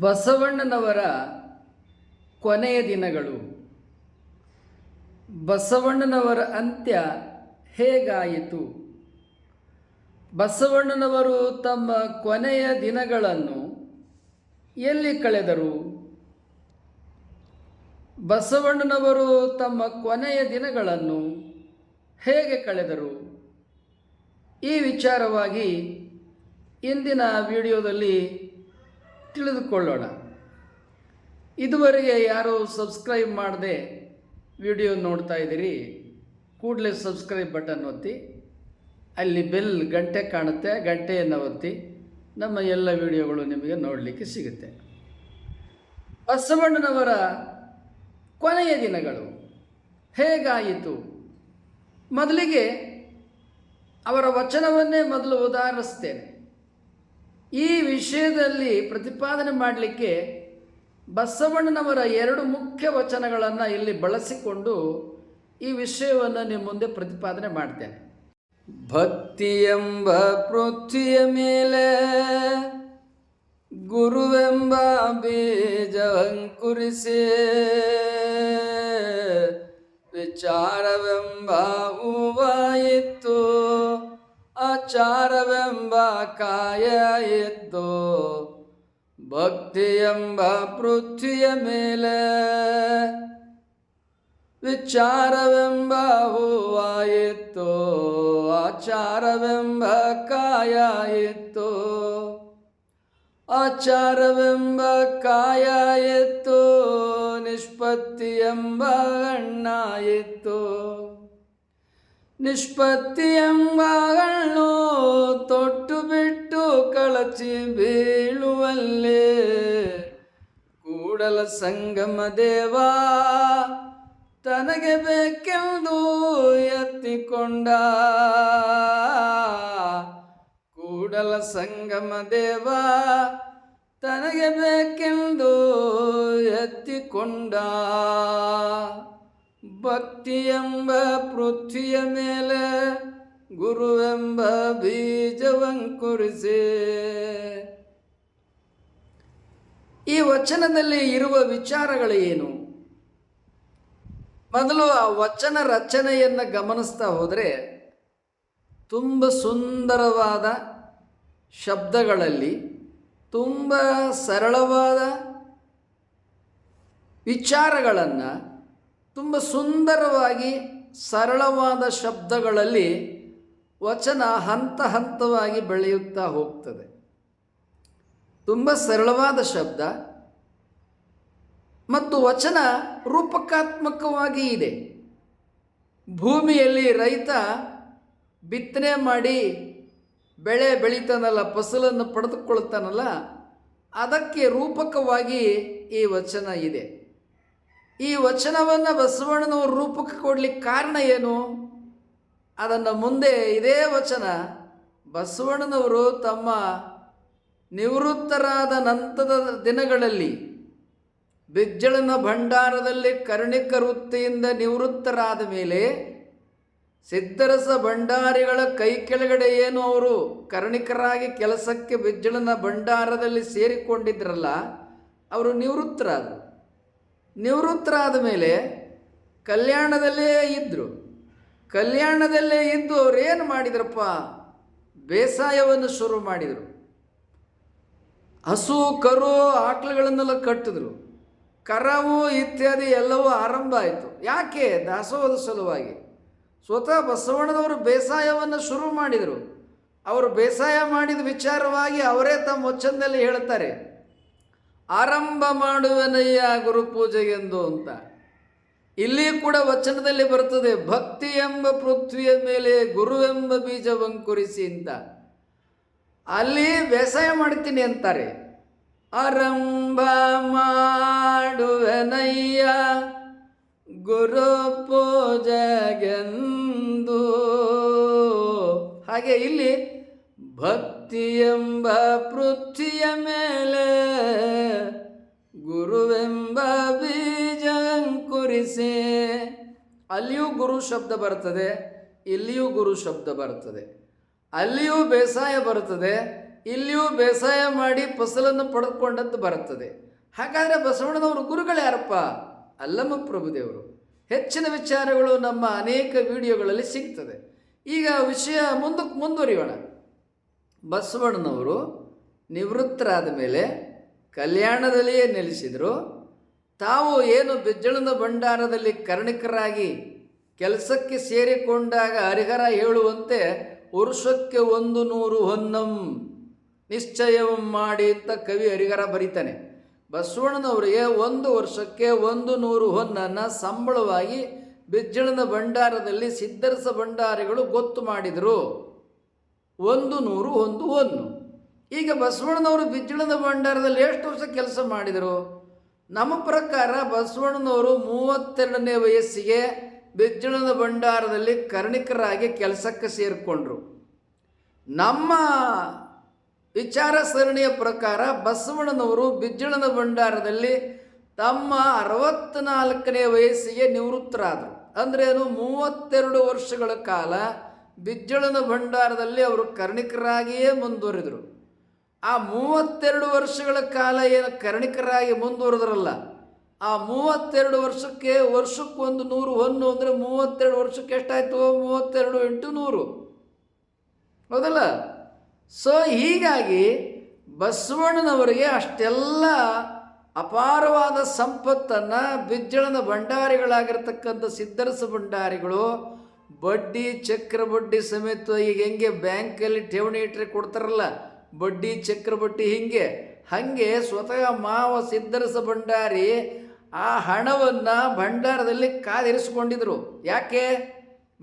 ಬಸವಣ್ಣನವರ ಕೊನೆಯ ದಿನಗಳು. ಬಸವಣ್ಣನವರ ಅಂತ್ಯ ಹೇಗಾಯಿತು? ಬಸವಣ್ಣನವರು ತಮ್ಮ ಕೊನೆಯ ದಿನಗಳನ್ನು ಎಲ್ಲಿ ಕಳೆದರು? ಬಸವಣ್ಣನವರು ತಮ್ಮ ಕೊನೆಯ ದಿನಗಳನ್ನು ಹೇಗೆ ಕಳೆದರು? ಈ ವಿಚಾರವಾಗಿ ಇಂದಿನ ವಿಡಿಯೋದಲ್ಲಿ ತಿಳಿದುಕೊಳ್ಳೋಣ. ಇದುವರೆಗೆ ಯಾರು ಸಬ್ಸ್ಕ್ರೈಬ್ ಮಾಡದೆ ವಿಡಿಯೋ ನೋಡ್ತಾ ಇದ್ದೀರಿ, ಕೂಡಲೇ ಸಬ್ಸ್ಕ್ರೈಬ್ ಬಟನ್ ಒತ್ತಿ, ಅಲ್ಲಿ ಬೆಲ್ ಗಂಟೆ ಕಾಣುತ್ತೆ, ಗಂಟೆಯನ್ನು ಒತ್ತಿ ನಮ್ಮ ಎಲ್ಲ ವಿಡಿಯೋಗಳು ನಿಮಗೆ ನೋಡಲಿಕ್ಕೆ ಸಿಗುತ್ತೆ. ಬಸವಣ್ಣನವರ ಕೊನೆಯ ದಿನಗಳು ಹೇಗಾಯಿತು? ಮೊದಲಿಗೆ ಅವರ ವಚನವನ್ನೇ ಮೊದಲು ಉದಾಹರಿಸ್ತೇನೆ. ಈ ವಿಷಯದಲ್ಲಿ ಪ್ರತಿಪಾದನೆ ಮಾಡಲಿಕ್ಕೆ ಬಸವಣ್ಣನವರ ಎರಡು ಮುಖ್ಯ ವಚನಗಳನ್ನು ಇಲ್ಲಿ ಬಳಸಿಕೊಂಡು ಈ ವಿಷಯವನ್ನು ನಿಮ್ಮ ಮುಂದೆ ಪ್ರತಿಪಾದನೆ ಮಾಡ್ತೇನೆ. ಭಕ್ತಿ ಎಂಬ ಪೃಥ್ವಿಯ ಮೇಲೆ ಗುರುವೆಂಬ ಬೀಜ ಅಂಕುರಿಸಿ, ವಿಚಾರವೆಂಬ ಹೂವಾಯಿತು, ಆಚಾರವೆಂಬ ಕಾಯ ಇತ್ತು. ಭಕ್ತಿ ಎಂಬ ಪೃಥ್ವಿಯ ಮೇಲೆ ವಿಚಾರವೆಂಬ ಹೂವಾಯಿತು, ಆಚಾರವೆಂಬ ಕಾಯ ಇತ್ತು. ಆಚಾರವೆಂಬ ಕಾಯ ಇತ್ತು, ನಿಷ್ಪತ್ತಿ ಎಂಬ ಹಣ್ಣಾಯಿತು. ನಿಷ್ಪತ್ತಿ ಎಂಬ ಹಣ್ಣು ತೊಟ್ಟು ಬಿಟ್ಟು ಕಳಚಿ ಬೀಳುವಲ್ಲೇ, ಕೂಡಲ ಸಂಗಮ ದೇವ ತನಗೆ ಬೇಕೆಂದು ಎತ್ತಿಕೊಂಡ. ಕೂಡಲ ಸಂಗಮ ದೇವ ತನಗೆ ಬೇಕೆಂದು ಎತ್ತಿಕೊಂಡ. ಭಕ್ತಿ ಎಂಬ ಪೃಥ್ವಿಯ ಮೇಲೆ ಗುರುವೆಂಬ ಬೀಜವಂಕುರಿಸಿ. ಈ ವಚನದಲ್ಲಿ ಇರುವ ವಿಚಾರಗಳು ಏನು? ಮೊದಲು ಆ ವಚನ ರಚನೆಯನ್ನು ಗಮನಿಸ್ತಾ ಹೋದರೆ ತುಂಬ ಸುಂದರವಾದ ಶಬ್ದಗಳಲ್ಲಿ ತುಂಬ ಸರಳವಾದ ವಿಚಾರಗಳನ್ನು ತುಂಬ ಸುಂದರವಾಗಿ ಸರಳವಾದ ಶಬ್ದಗಳಲ್ಲಿ ವಚನ ಹಂತ ಹಂತವಾಗಿ ಬೆಳೆಯುತ್ತಾ ಹೋಗ್ತದೆ. ತುಂಬ ಸರಳವಾದ ಶಬ್ದ ಮತ್ತು ವಚನ ರೂಪಕಾತ್ಮಕವಾಗಿ ಇದೆ. ಭೂಮಿಯಲ್ಲಿ ರೈತ ಬಿತ್ತನೆ ಮಾಡಿ ಬೆಳೆ ಬೆಳೀತಾನಲ್ಲ, ಫಸಲನ್ನು ಪಡೆದುಕೊಳ್ತಾನಲ್ಲ, ಅದಕ್ಕೆ ರೂಪಕವಾಗಿ ಈ ವಚನ ಇದೆ. ಈ ವಚನವನ್ನು ಬಸವಣ್ಣನವರು ರೂಪಕ್ಕೆ ಕೊಡಲಿಕ್ಕೆ ಕಾರಣ ಏನು? ಅದನ್ನು ಮುಂದೆ ಇದೇ ವಚನ ಬಸವಣ್ಣನವರು ತಮ್ಮ ನಿವೃತ್ತರಾದ ನಂತರದ ದಿನಗಳಲ್ಲಿ ಬಿಜ್ಜಳನ ಭಂಡಾರದಲ್ಲಿ ಕರ್ಣಿಕ ವೃತ್ತಿಯಿಂದ ನಿವೃತ್ತರಾದ ಮೇಲೆ ಸಿದ್ಧರಸ ಭಂಡಾರಿಗಳ ಕೈ ಕೆಳಗಡೆ ಏನು ಅವರು ಕರ್ಣಿಕರಾಗಿ ಕೆಲಸಕ್ಕೆ ಬಿಜ್ಜಳನ ಭಂಡಾರದಲ್ಲಿ ಸೇರಿಕೊಂಡಿದ್ರಲ್ಲ, ಅವರು ನಿವೃತ್ತರಾದರು. ನಿವೃತ್ತರಾದ ಮೇಲೆ ಕಲ್ಯಾಣದಲ್ಲೇ ಇದ್ದರು. ಕಲ್ಯಾಣದಲ್ಲೇ ಇದ್ದು ಅವರೇನು ಮಾಡಿದ್ರಪ್ಪ? ಬೇಸಾಯವನ್ನು ಶುರು ಮಾಡಿದರು. ಹಸು ಕರು ಆಕಳುಗಳನ್ನೆಲ್ಲ ಕಟ್ಟಿದ್ರು. ಕರಾವು ಇತ್ಯಾದಿ ಎಲ್ಲವೂ ಆರಂಭ ಆಯಿತು. ಯಾಕೆ? ದಾಸೋಹದ ಸಲುವಾಗಿ. ಸ್ವತಃ ಬಸವಣ್ಣನವರು ಬೇಸಾಯವನ್ನು ಶುರು ಮಾಡಿದರು. ಅವರು ಬೇಸಾಯ ಮಾಡಿದ ವಿಚಾರವಾಗಿ ಅವರೇ ತಮ್ಮ ವಚನದಲ್ಲಿ ಹೇಳ್ತಾರೆ, ಆರಂಭ ಮಾಡುವೆನಯ್ಯ ಗುರುಪೂಜೆಗೆಂದು ಅಂತ. ಇಲ್ಲಿ ಕೂಡ ವಚನದಲ್ಲಿ ಬರ್ತದೆ, ಭಕ್ತಿ ಎಂಬ ಪೃಥ್ವಿಯ ಮೇಲೆ ಗುರುವೆಂಬ ಬೀಜವಂಕುರಿಸಿ ಅಂತ. ಅಲ್ಲಿ ಬೇಸಾಯ ಮಾಡ್ತೀನಿ ಅಂತಾರೆ. ಆರಂಭ ಮಾಡುವೆನಯ್ಯ ಗುರು ಪೂಜೆಗೆಂದು. ಹಾಗೆ ಇಲ್ಲಿ ಭಕ್ತಿ ಎಂಬ ಪೃಥ್ವಿಯ ಮೇಲೆ ಗುರುವೆಂಬ ಬೀಜ ಅಂಕುರಿಸಿ. ಅಲ್ಲಿಯೂ ಗುರು ಶಬ್ದ ಬರ್ತದೆ, ಇಲ್ಲಿಯೂ ಗುರು ಶಬ್ದ ಬರ್ತದೆ. ಅಲ್ಲಿಯೂ ಬೇಸಾಯ ಬರ್ತದೆ, ಇಲ್ಲಿಯೂ ಬೇಸಾಯ ಮಾಡಿ ಫಸಲನ್ನು ಪಡೆದುಕೊಂಡದ್ದು ಬರುತ್ತದೆ. ಹಾಗಾದರೆ ಬಸವಣ್ಣನವರು ಗುರುಗಳು ಯಾರಪ್ಪ? ಅಲ್ಲಮ್ಮ ಪ್ರಭುದೇವರು. ಹೆಚ್ಚಿನ ವಿಚಾರಗಳು ನಮ್ಮ ಅನೇಕ ವಿಡಿಯೋಗಳಲ್ಲಿ ಸಿಗ್ತದೆ. ಈಗ ವಿಷಯ ಮುಂದಕ್ಕೆ ಮುಂದುವರಿಯೋಣ. ಬಸವಣ್ಣನವರು ನಿವೃತ್ತರಾದ ಮೇಲೆ ಕಲ್ಯಾಣದಲ್ಲಿಯೇ ನೆಲೆಸಿದರು. ತಾವು ಏನು ಬಿಜ್ಜಳನ ಭಂಡಾರದಲ್ಲಿ ಕರ್ಣಿಕರಾಗಿ ಕೆಲಸಕ್ಕೆ ಸೇರಿಕೊಂಡಾಗ ಹರಿಹರ ಹೇಳುವಂತೆ ವರ್ಷಕ್ಕೆ 100 ಹೊನ್ನಂ ನಿಶ್ಚಯವಂ ಮಾಡಿ ಅಂತ ಕವಿ ಹರಿಹರ ಬರೀತಾನೆ. ಬಸವಣ್ಣನವರಿಗೆ 1 ವರ್ಷಕ್ಕೆ 100 ಹೊನ್ನನ್ನು ಸಂಬಳವಾಗಿ ಬಿಜ್ಜಳನ ಭಂಡಾರದಲ್ಲಿ ಸಿದ್ಧರಸ ಭಂಡಾರಿಗಳು ಗೊತ್ತು ಮಾಡಿದರು. 100 ಹೊನ್ನು. ಈಗ ಬಸವಣ್ಣನವರು ಬಿಜ್ಜಳನ ಭಂಡಾರದಲ್ಲಿ ಎಷ್ಟು ವರ್ಷ ಕೆಲಸ ಮಾಡಿದರು? ನಮ್ಮ ಪ್ರಕಾರ ಬಸವಣ್ಣನವರು 32ನೇ ವಯಸ್ಸಿಗೆ ಬಿಜ್ಜಳನ ಭಂಡಾರದಲ್ಲಿ ಕರ್ಣಿಕರಾಗಿ ಕೆಲಸಕ್ಕೆ ಸೇರಿಕೊಂಡ್ರು. ನಮ್ಮ ವಿಚಾರ ಸರಣಿಯ ಪ್ರಕಾರ ಬಸವಣ್ಣನವರು ಬಿಜ್ಜಳನ ಭಂಡಾರದಲ್ಲಿ ತಮ್ಮ 64ನೇ ವಯಸ್ಸಿಗೆ ನಿವೃತ್ತರಾದರು. ಅಂದ್ರೇನು, 32 ವರ್ಷಗಳ ಕಾಲ ಬಿಜ್ಜಳನ ಭಂಡಾರದಲ್ಲಿ ಅವರು ಕರ್ಣಿಕರಾಗಿಯೇ ಮುಂದುವರಿದರು. ಆ 32 ವರ್ಷಗಳ ಕಾಲ ಏನು ಕರ್ಣಿಕರಾಗಿ ಮುಂದುವರೆದ್ರಲ್ಲ, ಆ 32 ವರ್ಷಕ್ಕೆ ವರ್ಷಕ್ಕೊಂದು 100 ಹೊನ್ನು ಅಂದರೆ 32 ವರ್ಷಕ್ಕೆ ಎಷ್ಟಾಯಿತು? 32 × 100, ಹೌದಲ್ಲ? ಸೊ ಹೀಗಾಗಿ ಬಸವಣ್ಣನವರಿಗೆ ಅಷ್ಟೆಲ್ಲ ಅಪಾರವಾದ ಸಂಪತ್ತನ್ನು ಬಿಜ್ಜಳನ ಭಂಡಾರಿಗಳಾಗಿರ್ತಕ್ಕಂಥ ಸಿದ್ಧರಸ ಭಂಡಾರಿಗಳು ಬಡ್ಡಿ ಚಕ್ರಬಡ್ಡಿ ಸಮೇತ, ಈಗ ಹೆಂಗೆ ಬ್ಯಾಂಕಲ್ಲಿ ಠೇವಣಿ ಇಟ್ಟರೆ ಕೊಡ್ತಾರಲ್ಲ ಬಡ್ಡಿ ಚಕ್ರಬಡ್ಡಿ, ಹಾಗೆ ಸ್ವತಃ ಮಾವ ಸಿದ್ಧರಸ ಭಂಡಾರಿ ಆ ಹಣವನ್ನು ಭಂಡಾರದಲ್ಲಿ ಕಾದಿರಿಸ್ಕೊಂಡಿದ್ರು. ಯಾಕೆ?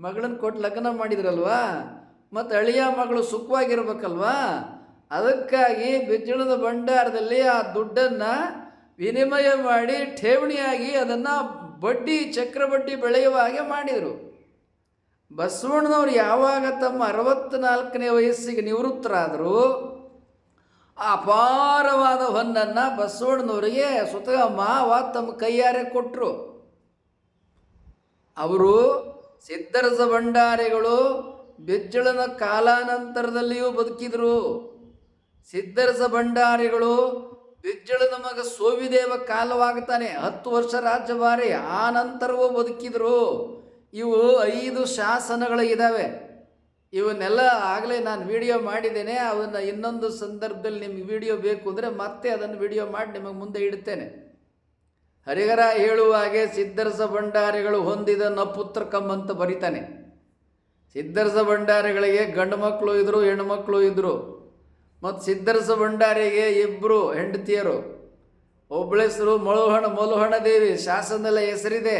ಮಗಳನ್ನ ಕೊಟ್ಟು ಲಗ್ನ ಮಾಡಿದ್ರಲ್ವಾ, ಮತ್ತು ಅಳಿಯ ಮಗಳು ಸುಖವಾಗಿರ್ಬೇಕಲ್ವಾ, ಅದಕ್ಕಾಗಿ ಬಿಜ್ಜಳದ ಭಂಡಾರದಲ್ಲಿ ಆ ದುಡ್ಡನ್ನು ವಿನಿಮಯ ಮಾಡಿ ಠೇವಣಿಯಾಗಿ ಅದನ್ನು ಬಡ್ಡಿ ಚಕ್ರಬಡ್ಡಿ ಬೆಳೆಯುವ ಹಾಗೆ ಮಾಡಿದರು. ಬಸವಣ್ಣನವರು ಯಾವಾಗ ತಮ್ಮ 64ನೇ ವಯಸ್ಸಿಗೆ ನಿವೃತ್ತರಾದರು, ಆ ಅಪಾರವಾದ ಹೊನ್ನನ್ನು ಬಸವಣ್ಣನವರಿಗೆ ಸ್ವತಃ ಮಾವ ತಮ್ಮ ಕೈಯಾರೆ ಕೊಟ್ಟರು. ಅವರು ಸಿದ್ಧರಸ ಭಂಡಾರಿಗಳು ಬಿಜ್ಜಳನ ಕಾಲಾನಂತರದಲ್ಲಿಯೂ ಬದುಕಿದರು. ಸಿದ್ಧರಸ ಭಂಡಾರಿಗಳು ಬಿಜ್ಜಳನ ಮಗ ಸೋವಿದೇವ ಕಾಲವಾಗ್ತಾನೆ 10 ವರ್ಷ ರಾಜ್ಯಭಾರಿ, ಆ ನಂತರವೂ ಬದುಕಿದರು. ಇವು 5 ಶಾಸನಗಳು ಇದ್ದಾವೆ. ಇವನ್ನೆಲ್ಲ ಆಗಲೇ ನಾನು ವಿಡಿಯೋ ಮಾಡಿದ್ದೇನೆ. ಅವನ್ನು ಇನ್ನೊಂದು ಸಂದರ್ಭದಲ್ಲಿ ನಿಮಗೆ ವಿಡಿಯೋ ಬೇಕು ಅಂದರೆ ಮತ್ತೆ ಅದನ್ನು ವಿಡಿಯೋ ಮಾಡಿ ನಿಮಗೆ ಮುಂದೆ ಇಡ್ತೇನೆ. ಹರಿಹರ ಹೇಳುವ ಹಾಗೆ ಸಿದ್ಧರಸ ಭಂಡಾರಿಗಳು ಹೊಂದಿದ ನಪುತ್ರಕಂ ಅಂತ ಬರೀತಾನೆ. ಸಿದ್ಧರಸ ಭಂಡಾರಿಗಳಿಗೆ ಗಂಡು ಮಕ್ಕಳು ಇದ್ದರು, ಹೆಣ್ಣುಮಕ್ಕಳು ಇದ್ದರು. ಮತ್ತು ಸಿದ್ಧರಸ ಭಂಡಾರಿಗೆ 2 ಹೆಂಡತಿಯರು. ಒಬ್ಬಳ ಹೆಸರು ಮಲುಹಣ ದೇವಿ, ಶಾಸನದಲ್ಲಿ ಹೆಸರಿದೆ.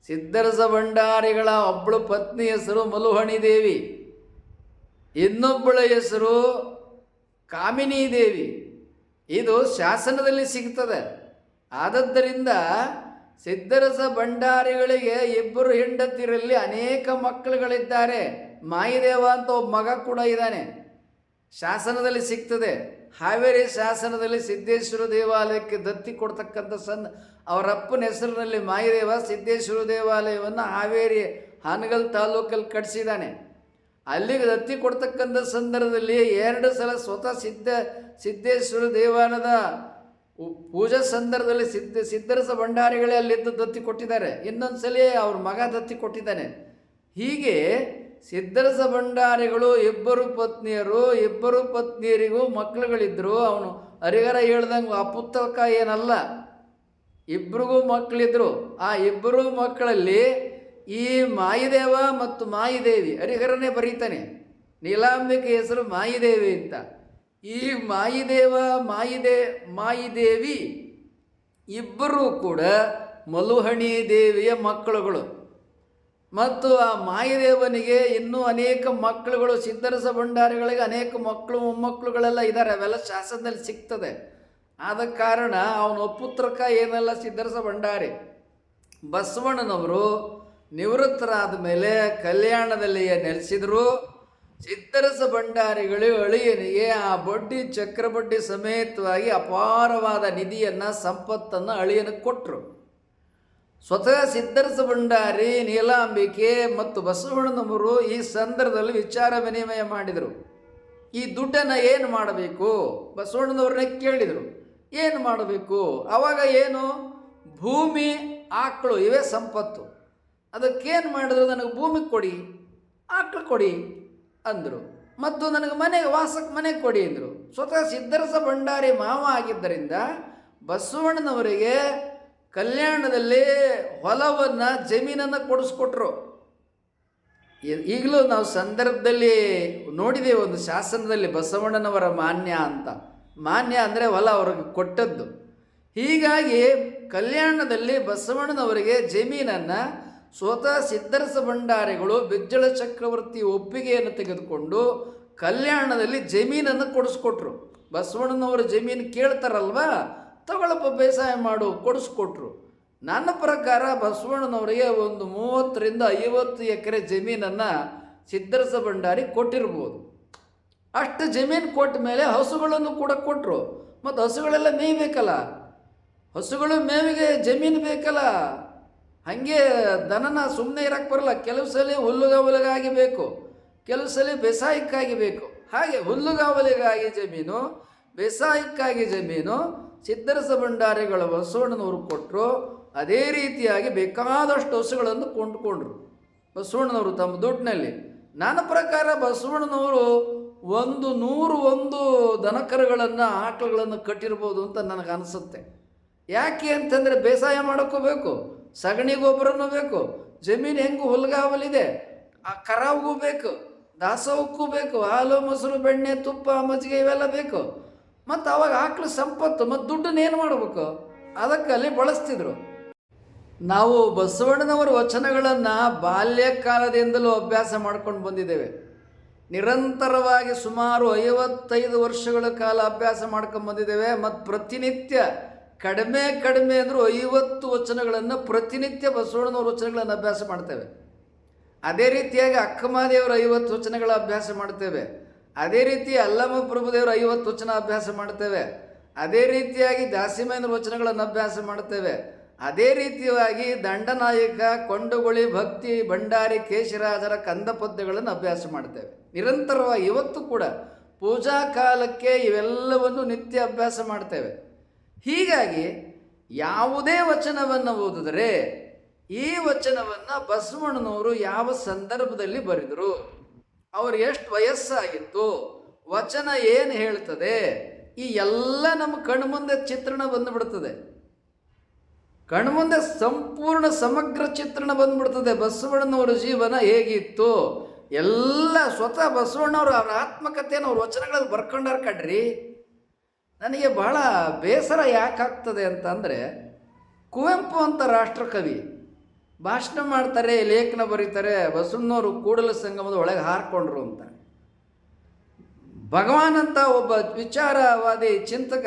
ಸಿದ್ಧರಸ ಭಂಡಾರಿಗಳ ಒಬ್ಬಳು ಪತ್ನಿ ಹೆಸರು ಮಲುಹಣಿ ದೇವಿ, ಇನ್ನೊಬ್ಬಳ ಹೆಸರು ಕಾಮಿನಿ ದೇವಿ. ಇದು ಶಾಸನದಲ್ಲಿ ಸಿಗ್ತದೆ. ಆದದ್ದರಿಂದ ಸಿದ್ಧರಸ ಭಂಡಾರಿಗಳಿಗೆ 2 ಹೆಂಡತಿಯರಲ್ಲಿ ಅನೇಕ ಮಕ್ಕಳುಗಳಿದ್ದಾರೆ. ಮಾಯಿದೇವ ಅಂತ ಒಬ್ಬ ಮಗ ಕೂಡ ಇದ್ದಾನೆ, ಶಾಸನದಲ್ಲಿ ಸಿಗ್ತದೆ. ಹಾವೇರಿ ಶಾಸನದಲ್ಲಿ ಸಿದ್ದೇಶ್ವರ ದೇವಾಲಯಕ್ಕೆ ದತ್ತಿ ಕೊಡ್ತಕ್ಕಂಥ ಅವರಪ್ಪನ ಹೆಸರಿನಲ್ಲಿ ಮಾಯಿದೇವ ಸಿದ್ದೇಶ್ವರ ದೇವಾಲಯವನ್ನು ಹಾವೇರಿ ಹಾನಗಲ್ ತಾಲೂಕಲ್ಲಿ ಕಟ್ಟಿಸಿದ್ದಾನೆ. ಅಲ್ಲಿಗೆ ದತ್ತಿ ಕೊಡ್ತಕ್ಕಂಥ ಸಂದರ್ಭದಲ್ಲಿ 2 ಸಲ ಸ್ವತಃ ಸಿದ್ದೇಶ್ವರ ದೇವಾಲಯದ ಪೂಜಾ ಸಂದರ್ಭದಲ್ಲಿ ಸಿದ್ಧರಸ ಭಂಡಾರಿಗಳೇ ಅಲ್ಲಿದ್ದು ದತ್ತಿ ಕೊಟ್ಟಿದ್ದಾರೆ. ಇನ್ನೊಂದು ಸಲ ಅವ್ರ ಮಗ ದತ್ತಿ ಕೊಟ್ಟಿದ್ದಾನೆ. ಹೀಗೆ ಸಿದ್ಧರಸ ಭಂಡಾರಿಗಳು 2 ಪತ್ನಿಯರು, 2 ಪತ್ನಿಯರಿಗೂ ಮಕ್ಕಳುಗಳಿದ್ದರು. ಅವನು ಹರಿಹರ ಹೇಳ್ದಂಗೆ ಅಪುತ್ರಕ ಏನಲ್ಲ, 2 ಮಕ್ಕಳಿದ್ರು. ಆ 2 ಮಕ್ಕಳಲ್ಲಿ ಈ ಮಾಯಿದೇವ ಮತ್ತು ಮಾಯಿದೇವಿ, ಹರಿಹರನೇ ಬರೀತಾನೆ, ನೀಲಾಂಬಿಕೆ ಹೆಸರು ಮಾಯಿದೇವಿ ಅಂತ. ಈ ಮಾಯಿದೇವಿ ಇಬ್ಬರೂ ಕೂಡ ಮಲುಹಣಿ ದೇವಿಯ ಮಕ್ಕಳುಗಳು. ಮತ್ತು ಆ ಮಾಯಿದೇವನಿಗೆ ಇನ್ನೂ ಅನೇಕ ಮಕ್ಕಳುಗಳು, ಸಿದ್ಧರಸ ಭಂಡಾರಿಗಳಿಗೆ ಅನೇಕ ಮಕ್ಕಳು ಮೊಮ್ಮಕ್ಕಳುಗಳೆಲ್ಲ ಇದ್ದಾರೆ. ಅವೆಲ್ಲ ಶಾಸನದಲ್ಲಿ ಸಿಗ್ತದೆ. ಆದ ಕಾರಣ ಅವನ ಒಪ್ಪುತ್ರಕ ಏನಲ್ಲ ಸಿದ್ಧರಸ ಭಂಡಾರಿ. ಬಸವಣ್ಣನವರು ನಿವೃತ್ತರಾದ ಮೇಲೆ ಕಲ್ಯಾಣದಲ್ಲಿಯೇ ನೆಲೆಸಿದರು. ಸಿದ್ಧರಸ ಭಂಡಾರಿಗಳು ಅಳಿಯನಿಗೆ ಆ ಬಡ್ಡಿ ಚಕ್ರಬಡ್ಡಿ ಸಮೇತವಾಗಿ ಅಪಾರವಾದ ನಿಧಿಯನ್ನು, ಸಂಪತ್ತನ್ನು ಅಳಿಯನಿಗೆ ಕೊಟ್ಟರು. ಸ್ವತಃ ಸಿದ್ಧರಸ ಭಂಡಾರಿ, ನೀಲಾಂಬಿಕೆ ಮತ್ತು ಬಸವಣ್ಣನವರು ಈ ಸಂದರ್ಭದಲ್ಲಿ ವಿಚಾರ ವಿನಿಮಯ ಮಾಡಿದರು. ಈ ದುಡ್ಡನ್ನು ಏನು ಮಾಡಬೇಕು? ಬಸವಣ್ಣನವ್ರನ್ನೇ ಕೇಳಿದರು, ಏನು ಮಾಡಬೇಕು? ಆವಾಗ ಏನು, ಭೂಮಿ ಆಕಳು ಇವೇ ಸಂಪತ್ತು. ಅದಕ್ಕೇನು ಮಾಡಿದ್ರು? ನನಗೆ ಭೂಮಿ ಕೊಡಿ, ಆಕಳು ಕೊಡಿ ಅಂದರು. ಮತ್ತು ನನಗೆ ವಾಸಕ್ಕೆ ಮನೆ ಕೊಡಿ ಅಂದರು. ಸ್ವತಃ ಸಿದ್ದರಸ ಭಂಡಾರಿ ಮಾವ ಆಗಿದ್ದರಿಂದ ಬಸವಣ್ಣನವರಿಗೆ ಕಲ್ಯಾಣದಲ್ಲಿ ಹೊಲವನ್ನು, ಜಮೀನನ್ನು ಕೊಡಿಸ್ಕೊಟ್ರು. ಈಗಲೂ ನಾವು ಸಂದರ್ಭದಲ್ಲಿ ನೋಡಿದ್ದೇವೆ, ಒಂದು ಶಾಸನದಲ್ಲಿ ಬಸವಣ್ಣನವರ ಮಾನ್ಯ ಅಂತ. ಮಾನ್ಯ ಅಂದರೆ ಹೊಲ ಅವ್ರಿಗೆ ಕೊಟ್ಟದ್ದು. ಹೀಗಾಗಿ ಕಲ್ಯಾಣದಲ್ಲಿ ಬಸವಣ್ಣನವರಿಗೆ ಜಮೀನನ್ನು ಸ್ವತಃ ಸಿದ್ದರಸ ಭಂಡಾರಿಗಳು ಬಿಜ್ಜಳ ಚಕ್ರವರ್ತಿ ಒಪ್ಪಿಗೆಯನ್ನು ತೆಗೆದುಕೊಂಡು ಕಲ್ಯಾಣದಲ್ಲಿ ಜಮೀನನ್ನು ಕೊಡಿಸ್ಕೊಟ್ರು. ಬಸವಣ್ಣನವರ ಜಮೀನು ಕೇಳ್ತಾರಲ್ವಾ, ತಗೊಳಪ್ಪ ಬೇಸಾಯ ಮಾಡು, ಕೊಡಿಸ್ಕೊಟ್ರು. ನನ್ನ ಪ್ರಕಾರ ಬಸವಣ್ಣನವರಿಗೆ ಒಂದು 30ರಿಂದ 50 ಎಕರೆ ಜಮೀನನ್ನು ಸಿದ್ದರಸ ಭಂಡಾರಿ ಕೊಟ್ಟಿರ್ಬೋದು. ಅಷ್ಟು ಜಮೀನು ಕೊಟ್ಟ ಮೇಲೆ ಹಸುಗಳನ್ನು ಕೂಡ ಕೊಟ್ಟರು. ಮತ್ತು ಹಸುಗಳೆಲ್ಲ ಮೇಯ್ಬೇಕಲ್ಲ, ಹಸುಗಳು ಮೇವಿಗೆ ಜಮೀನು ಬೇಕಲ್ಲ. ಹಾಗೆ ದನನ ಸುಮ್ಮನೆ ಇರೋಕ್ಕೆ ಬರಲ್ಲ. ಕೆಲವು ಸಲ ಹುಲ್ಲುಗಾವಲಿಗಾಗಿ ಬೇಕು, ಕೆಲವು ಸಲ ಬೇಸಾಯಕ್ಕಾಗಿ ಬೇಕು. ಹಾಗೆ ಹುಲ್ಲುಗಾವಲಿಗಾಗಿ ಜಮೀನು, ಬೇಸಾಯಕ್ಕಾಗಿ ಜಮೀನು ಸಿದ್ದರಸ ಭಂಡಾರಿಗಳ ಬಸವಣ್ಣನವರು ಕೊಟ್ಟರು. ಅದೇ ರೀತಿಯಾಗಿ ಬೇಕಾದಷ್ಟು ಹಸುಗಳನ್ನು ಕೊಂಡುಕೊಂಡ್ರು ಬಸವಣ್ಣನವರು ತಮ್ಮ ದುಡ್ಡಿನಲ್ಲಿ. ನನ್ನ ಪ್ರಕಾರ ಬಸವಣ್ಣನವರು 101 ದನಕರುಗಳನ್ನು, ಆಕಳುಗಳನ್ನು ಕಟ್ಟಿರ್ಬೋದು ಅಂತ ನನಗೆ ಅನಿಸುತ್ತೆ. ಯಾಕೆ ಅಂತಂದರೆ ಬೇಸಾಯ ಮಾಡೋಕ್ಕೂ ಬೇಕು, ಸಗಣಿ ಗೊಬ್ಬರನೂ ಬೇಕು, ಜಮೀನು ಹೆಂಗೂ ಹುಲ್ಗಾವಲಿದೆ, ಆ ಕರಾವ್ಗೂ ಬೇಕು, ದಾಸೋಹಕ್ಕೂ ಬೇಕು, ಹಾಲು ಮೊಸರು ಬೆಣ್ಣೆ ತುಪ್ಪ ಮಜ್ಜಿಗೆ ಇವೆಲ್ಲ ಬೇಕು. ಮತ್ತು ಅವಾಗ ಆಕಳು ಸಂಪತ್ತು, ಮತ್ತು ದುಡ್ಡನ್ನು ಏನು ಮಾಡಬೇಕು? ಅದಕ್ಕೆ ಅಲ್ಲಿ ಬಳಸ್ತಿದ್ರು. ನಾವು ಬಸವಣ್ಣನವರ ವಚನಗಳನ್ನು ಬಾಲ್ಯಕಾಲದಿಂದಲೂ ಅಭ್ಯಾಸ ಮಾಡ್ಕೊಂಡು ಬಂದಿದ್ದೇವೆ. ನಿರಂತರವಾಗಿ ಸುಮಾರು 55 ವರ್ಷಗಳ ಕಾಲ ಅಭ್ಯಾಸ ಮಾಡ್ಕೊಂಡು ಬಂದಿದ್ದೇವೆ. ಮತ್ತು ಪ್ರತಿನಿತ್ಯ ಕಡಿಮೆ ಅಂದರೂ 50 ವಚನಗಳನ್ನು ಪ್ರತಿನಿತ್ಯ ಬಸವಣ್ಣನವ್ರ ವಚನಗಳನ್ನು ಅಭ್ಯಾಸ ಮಾಡ್ತೇವೆ. ಅದೇ ರೀತಿಯಾಗಿ ಅಕ್ಕಮಹಾದೇವರ 50 ವಚನಗಳ ಅಭ್ಯಾಸ ಮಾಡ್ತೇವೆ. ಅದೇ ರೀತಿ ಅಲ್ಲಮ ಪ್ರಭುದೇವರ 50 ವಚನ ಅಭ್ಯಾಸ ಮಾಡ್ತೇವೆ. ಅದೇ ರೀತಿಯಾಗಿ ದಾಸಿಮಯ್ಯನವರ ವಚನಗಳನ್ನು ಅಭ್ಯಾಸ ಮಾಡ್ತೇವೆ. ಅದೇ ರೀತಿಯಾಗಿ ದಂಡನಾಯಕ, ಕೊಂಡಗುಳಿ, ಭಕ್ತಿ, ಭಂಡಾರಿ, ಕೇಶರಾಜರ ಕಂದ ಪದ್ಯಗಳನ್ನು ಅಭ್ಯಾಸ ಮಾಡ್ತೇವೆ ನಿರಂತರವಾಗಿ. ಇವತ್ತು ಕೂಡ ಪೂಜಾ ಕಾಲಕ್ಕೆ ಇವೆಲ್ಲವನ್ನು ನಿತ್ಯ ಅಭ್ಯಾಸ ಮಾಡ್ತೇವೆ. ಹೀಗಾಗಿ ಯಾವುದೇ ವಚನವನ್ನು ಓದಿದರೆ ಈ ವಚನವನ್ನು ಬಸವಣ್ಣನವರು ಯಾವ ಸಂದರ್ಭದಲ್ಲಿ ಬರೆದರು, ಅವರು ಎಷ್ಟು ವಯಸ್ಸಾಗಿತ್ತು, ವಚನ ಏನು ಹೇಳ್ತದೆ, ಈ ಎಲ್ಲ ನಮ್ಮ ಕಣ್ಮುಂದೆ ಚಿತ್ರಣ ಬಂದುಬಿಡ್ತದೆ. ಕಣ್ಮುಂದೆ ಸಂಪೂರ್ಣ ಸಮಗ್ರ ಚಿತ್ರಣ ಬಂದ್ಬಿಡ್ತದೆ. ಬಸವಣ್ಣನವರ ಜೀವನ ಹೇಗಿತ್ತು ಎಲ್ಲ ಸ್ವತಃ ಬಸವಣ್ಣವರು ಅವರ ಆತ್ಮಕಥೆಯನ್ನು ಅವ್ರ ವಚನಗಳಲ್ಲಿ ಬರ್ಕೊಂಡಾರ ಕಡ್ರಿ. ನನಗೆ ಬಹಳ ಬೇಸರ ಯಾಕಾಗ್ತದೆ ಅಂತಂದರೆ, ಕುವೆಂಪು ಅಂತ ರಾಷ್ಟ್ರಕವಿ ಭಾಷಣ ಮಾಡ್ತಾರೆ, ಲೇಖನ ಬರೀತಾರೆ, ಬಸವಣ್ಣನವರು ಕೂಡಲ ಸಂಗಮದ ಒಳಗೆ ಹಾರಿಕೊಂಡ್ರು ಅಂತ. ಭಗವಾನ್ ಅಂತ ಒಬ್ಬ ವಿಚಾರವಾದಿ ಚಿಂತಕ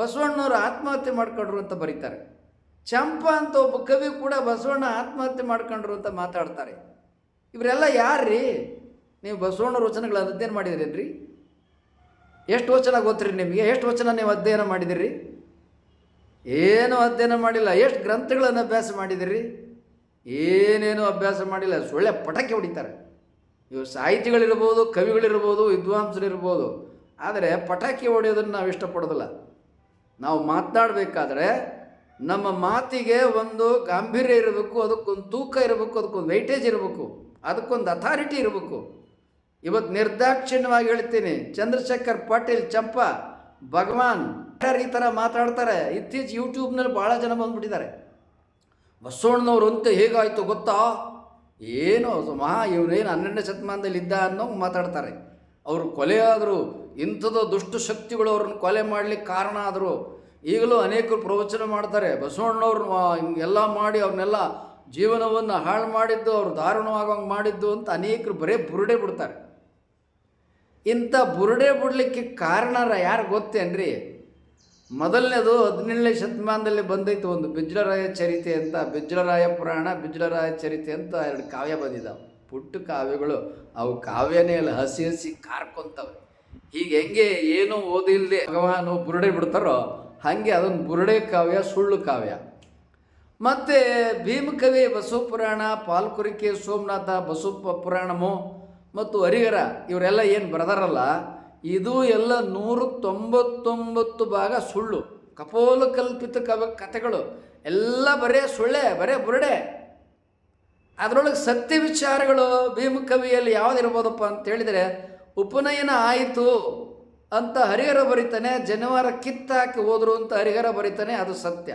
ಬಸವಣ್ಣನವರು ಆತ್ಮಹತ್ಯೆ ಮಾಡ್ಕೊಂಡ್ರು ಅಂತ ಬರೀತಾರೆ. ಚಂಪಾ ಅಂತ ಒಬ್ಬ ಕವಿ ಕೂಡ ಬಸವಣ್ಣ ಆತ್ಮಹತ್ಯೆ ಮಾಡ್ಕೊಂಡ್ರು ಅಂತ ಮಾತಾಡ್ತಾರೆ. ಇವರೆಲ್ಲ ಯಾರ್ರೀ? ನೀವು ಬಸವಣ್ಣವ್ರ ವಚನಗಳು ಅಧ್ಯಯನ ಮಾಡಿದ್ರೇನ್ರಿ? ಎಷ್ಟು ವಚನ ಗೊತ್ತ್ರಿ ನಿಮಗೆ? ಎಷ್ಟು ವಚನ ನೀವು ಅಧ್ಯಯನ ಮಾಡಿದಿರಿ? ಏನೂ ಅಧ್ಯಯನ ಮಾಡಿಲ್ಲ. ಎಷ್ಟು ಗ್ರಂಥಗಳನ್ನು ಅಭ್ಯಾಸ ಮಾಡಿದಿರಿ? ಏನೇನೂ ಅಭ್ಯಾಸ ಮಾಡಿಲ್ಲ. ಸೊಳ್ಳೆ ಪಟಾಕಿ ಹೊಡಿತಾರೆ. ಇವು ಸಾಹಿತಿಗಳಿರ್ಬೋದು, ಕವಿಗಳಿರ್ಬೋದು, ವಿದ್ವಾಂಸರಿರ್ಬೋದು. ಆದರೆ ಪಟಾಕಿ ಹೊಡೆಯೋದನ್ನು ನಾವು ಇಷ್ಟಪಡೋದಿಲ್ಲ. ನಾವು ಮಾತನಾಡಬೇಕಾದ್ರೆ ನಮ್ಮ ಮಾತಿಗೆ ಒಂದು ಗಾಂಭೀರ್ಯ ಇರಬೇಕು, ಅದಕ್ಕೊಂದು ತೂಕ ಇರಬೇಕು, ಅದಕ್ಕೊಂದು ವೈಟೇಜ್ ಇರಬೇಕು, ಅದಕ್ಕೊಂದು ಅಥಾರಿಟಿ ಇರಬೇಕು. ಇವತ್ತು ನಿರ್ದಾಕ್ಷಿಣ್ಯವಾಗಿ ಹೇಳ್ತೀನಿ, ಚಂದ್ರಶೇಖರ್ ಪಾಟೀಲ್, ಚಂಪಾ, ಭಗವಾನ್ ಈ ಥರ ಮಾತಾಡ್ತಾರೆ. ಇತ್ತೀಚೆಗೆ ಯೂಟ್ಯೂಬ್ನಲ್ಲಿ ಭಾಳ ಜನ ಬಂದುಬಿಟ್ಟಿದ್ದಾರೆ. ಬಸವಣ್ಣನವರು ಅಂತ ಹೇಗಾಯಿತು ಗೊತ್ತಾ, ಏನೋ ಇವನೇನು 12ನೇ ಶತಮಾನದಲ್ಲಿ ಇದ್ದ ಅನ್ನೋ ಮಾತಾಡ್ತಾರೆ. ಅವರು ಕೊಲೆ ಆದರು, ಇಂಥದ್ದು ದುಷ್ಟ ಶಕ್ತಿಗಳು ಅವ್ರನ್ನ ಕೊಲೆ ಮಾಡಲಿಕ್ಕೆ ಕಾರಣ ಆದರು. ಈಗಲೂ ಅನೇಕರು ಪ್ರವಚನ ಮಾಡ್ತಾರೆ, ಬಸವಣ್ಣವ್ರು ಹಿಂಗೆಲ್ಲ ಮಾಡಿ ಅವ್ರನ್ನೆಲ್ಲ ಜೀವನವನ್ನು ಹಾಳು ಮಾಡಿದ್ದು, ಅವರು ದಾರುಣವಾಗಂಗೆ ಮಾಡಿದ್ದು ಅಂತ ಅನೇಕರು ಬರೇ ಬುರುಡೆ ಬಿಡ್ತಾರೆ. ಇಂಥ ಬುರುಡೆ ಬಿಡಲಿಕ್ಕೆ ಕಾರಣರ ಯಾರು ಗೊತ್ತೇನ್ರಿ? ಮೊದಲನೇದು 17ನೇ ಶತಮಾನದಲ್ಲಿ ಬಂದೈತು ಒಂದು ಬಿಜ್ಲರಾಯ ಚರಿತೆ ಅಂತ, ಬಿಜ್ಲರಾಯ ಪುರಾಣ, ಬಿಜ್ಲರಾಯ ಚರಿತೆ ಅಂತ 2 ಕಾವ್ಯ ಬಂದಿದ್ದಾವೆ. ಪುಟ್ಟ ಕಾವ್ಯಗಳು, ಅವು ಕಾವ್ಯನೇ ಅಲ್ಲ, ಹಸಿ ಹಸಿ ಕಾರ್ಕೊಂತವೆ. ಹೀಗೆ ಹೆಂಗೆ ಏನೂ ಓದಿಲ್ಲದೆ ಭಗವಾನು ಬುರುಡೆ ಬಿಡ್ತಾರೋ ಹಾಗೆ ಅದೊಂದು ಬುರುಡೆ ಕಾವ್ಯ, ಸುಳ್ಳು ಕಾವ್ಯ. ಮತ್ತು ಭೀಮಕವಿ ಬಸವ ಪುರಾಣ, ಪಾಲ್ಕುರಿಕೆ ಸೋಮನಾಥ ಬಸವ ಪುರಾಣಮು ಮತ್ತು ಹರಿಹರ ಇವರೆಲ್ಲ ಏನು ಬರೆದಾರಲ್ಲ, ಇದು ಎಲ್ಲ 199 ಭಾಗ ಸುಳ್ಳು, ಕಪೋಲ ಕಲ್ಪಿತ ಕಥೆಗಳು ಎಲ್ಲ ಬರೇ ಸುಳ್ಳೆ, ಬರೇ ಬುರುಡೆ. ಅದರೊಳಗೆ ಸತ್ಯ ವಿಚಾರಗಳು ಭೀಮಕವಿಯಲ್ಲಿ ಯಾವುದಿರ್ಬೋದಪ್ಪ ಅಂತ ಹೇಳಿದರೆ, ಉಪನಯನ ಆಯಿತು ಅಂತ ಹರಿಹರ ಬರೀತಾನೆ, ಜನವಾರ ಕಿತ್ತಾಕಿ ಹೋದರು ಅಂತ ಹರಿಹರ ಬರೀತಾನೆ, ಅದು ಸತ್ಯ.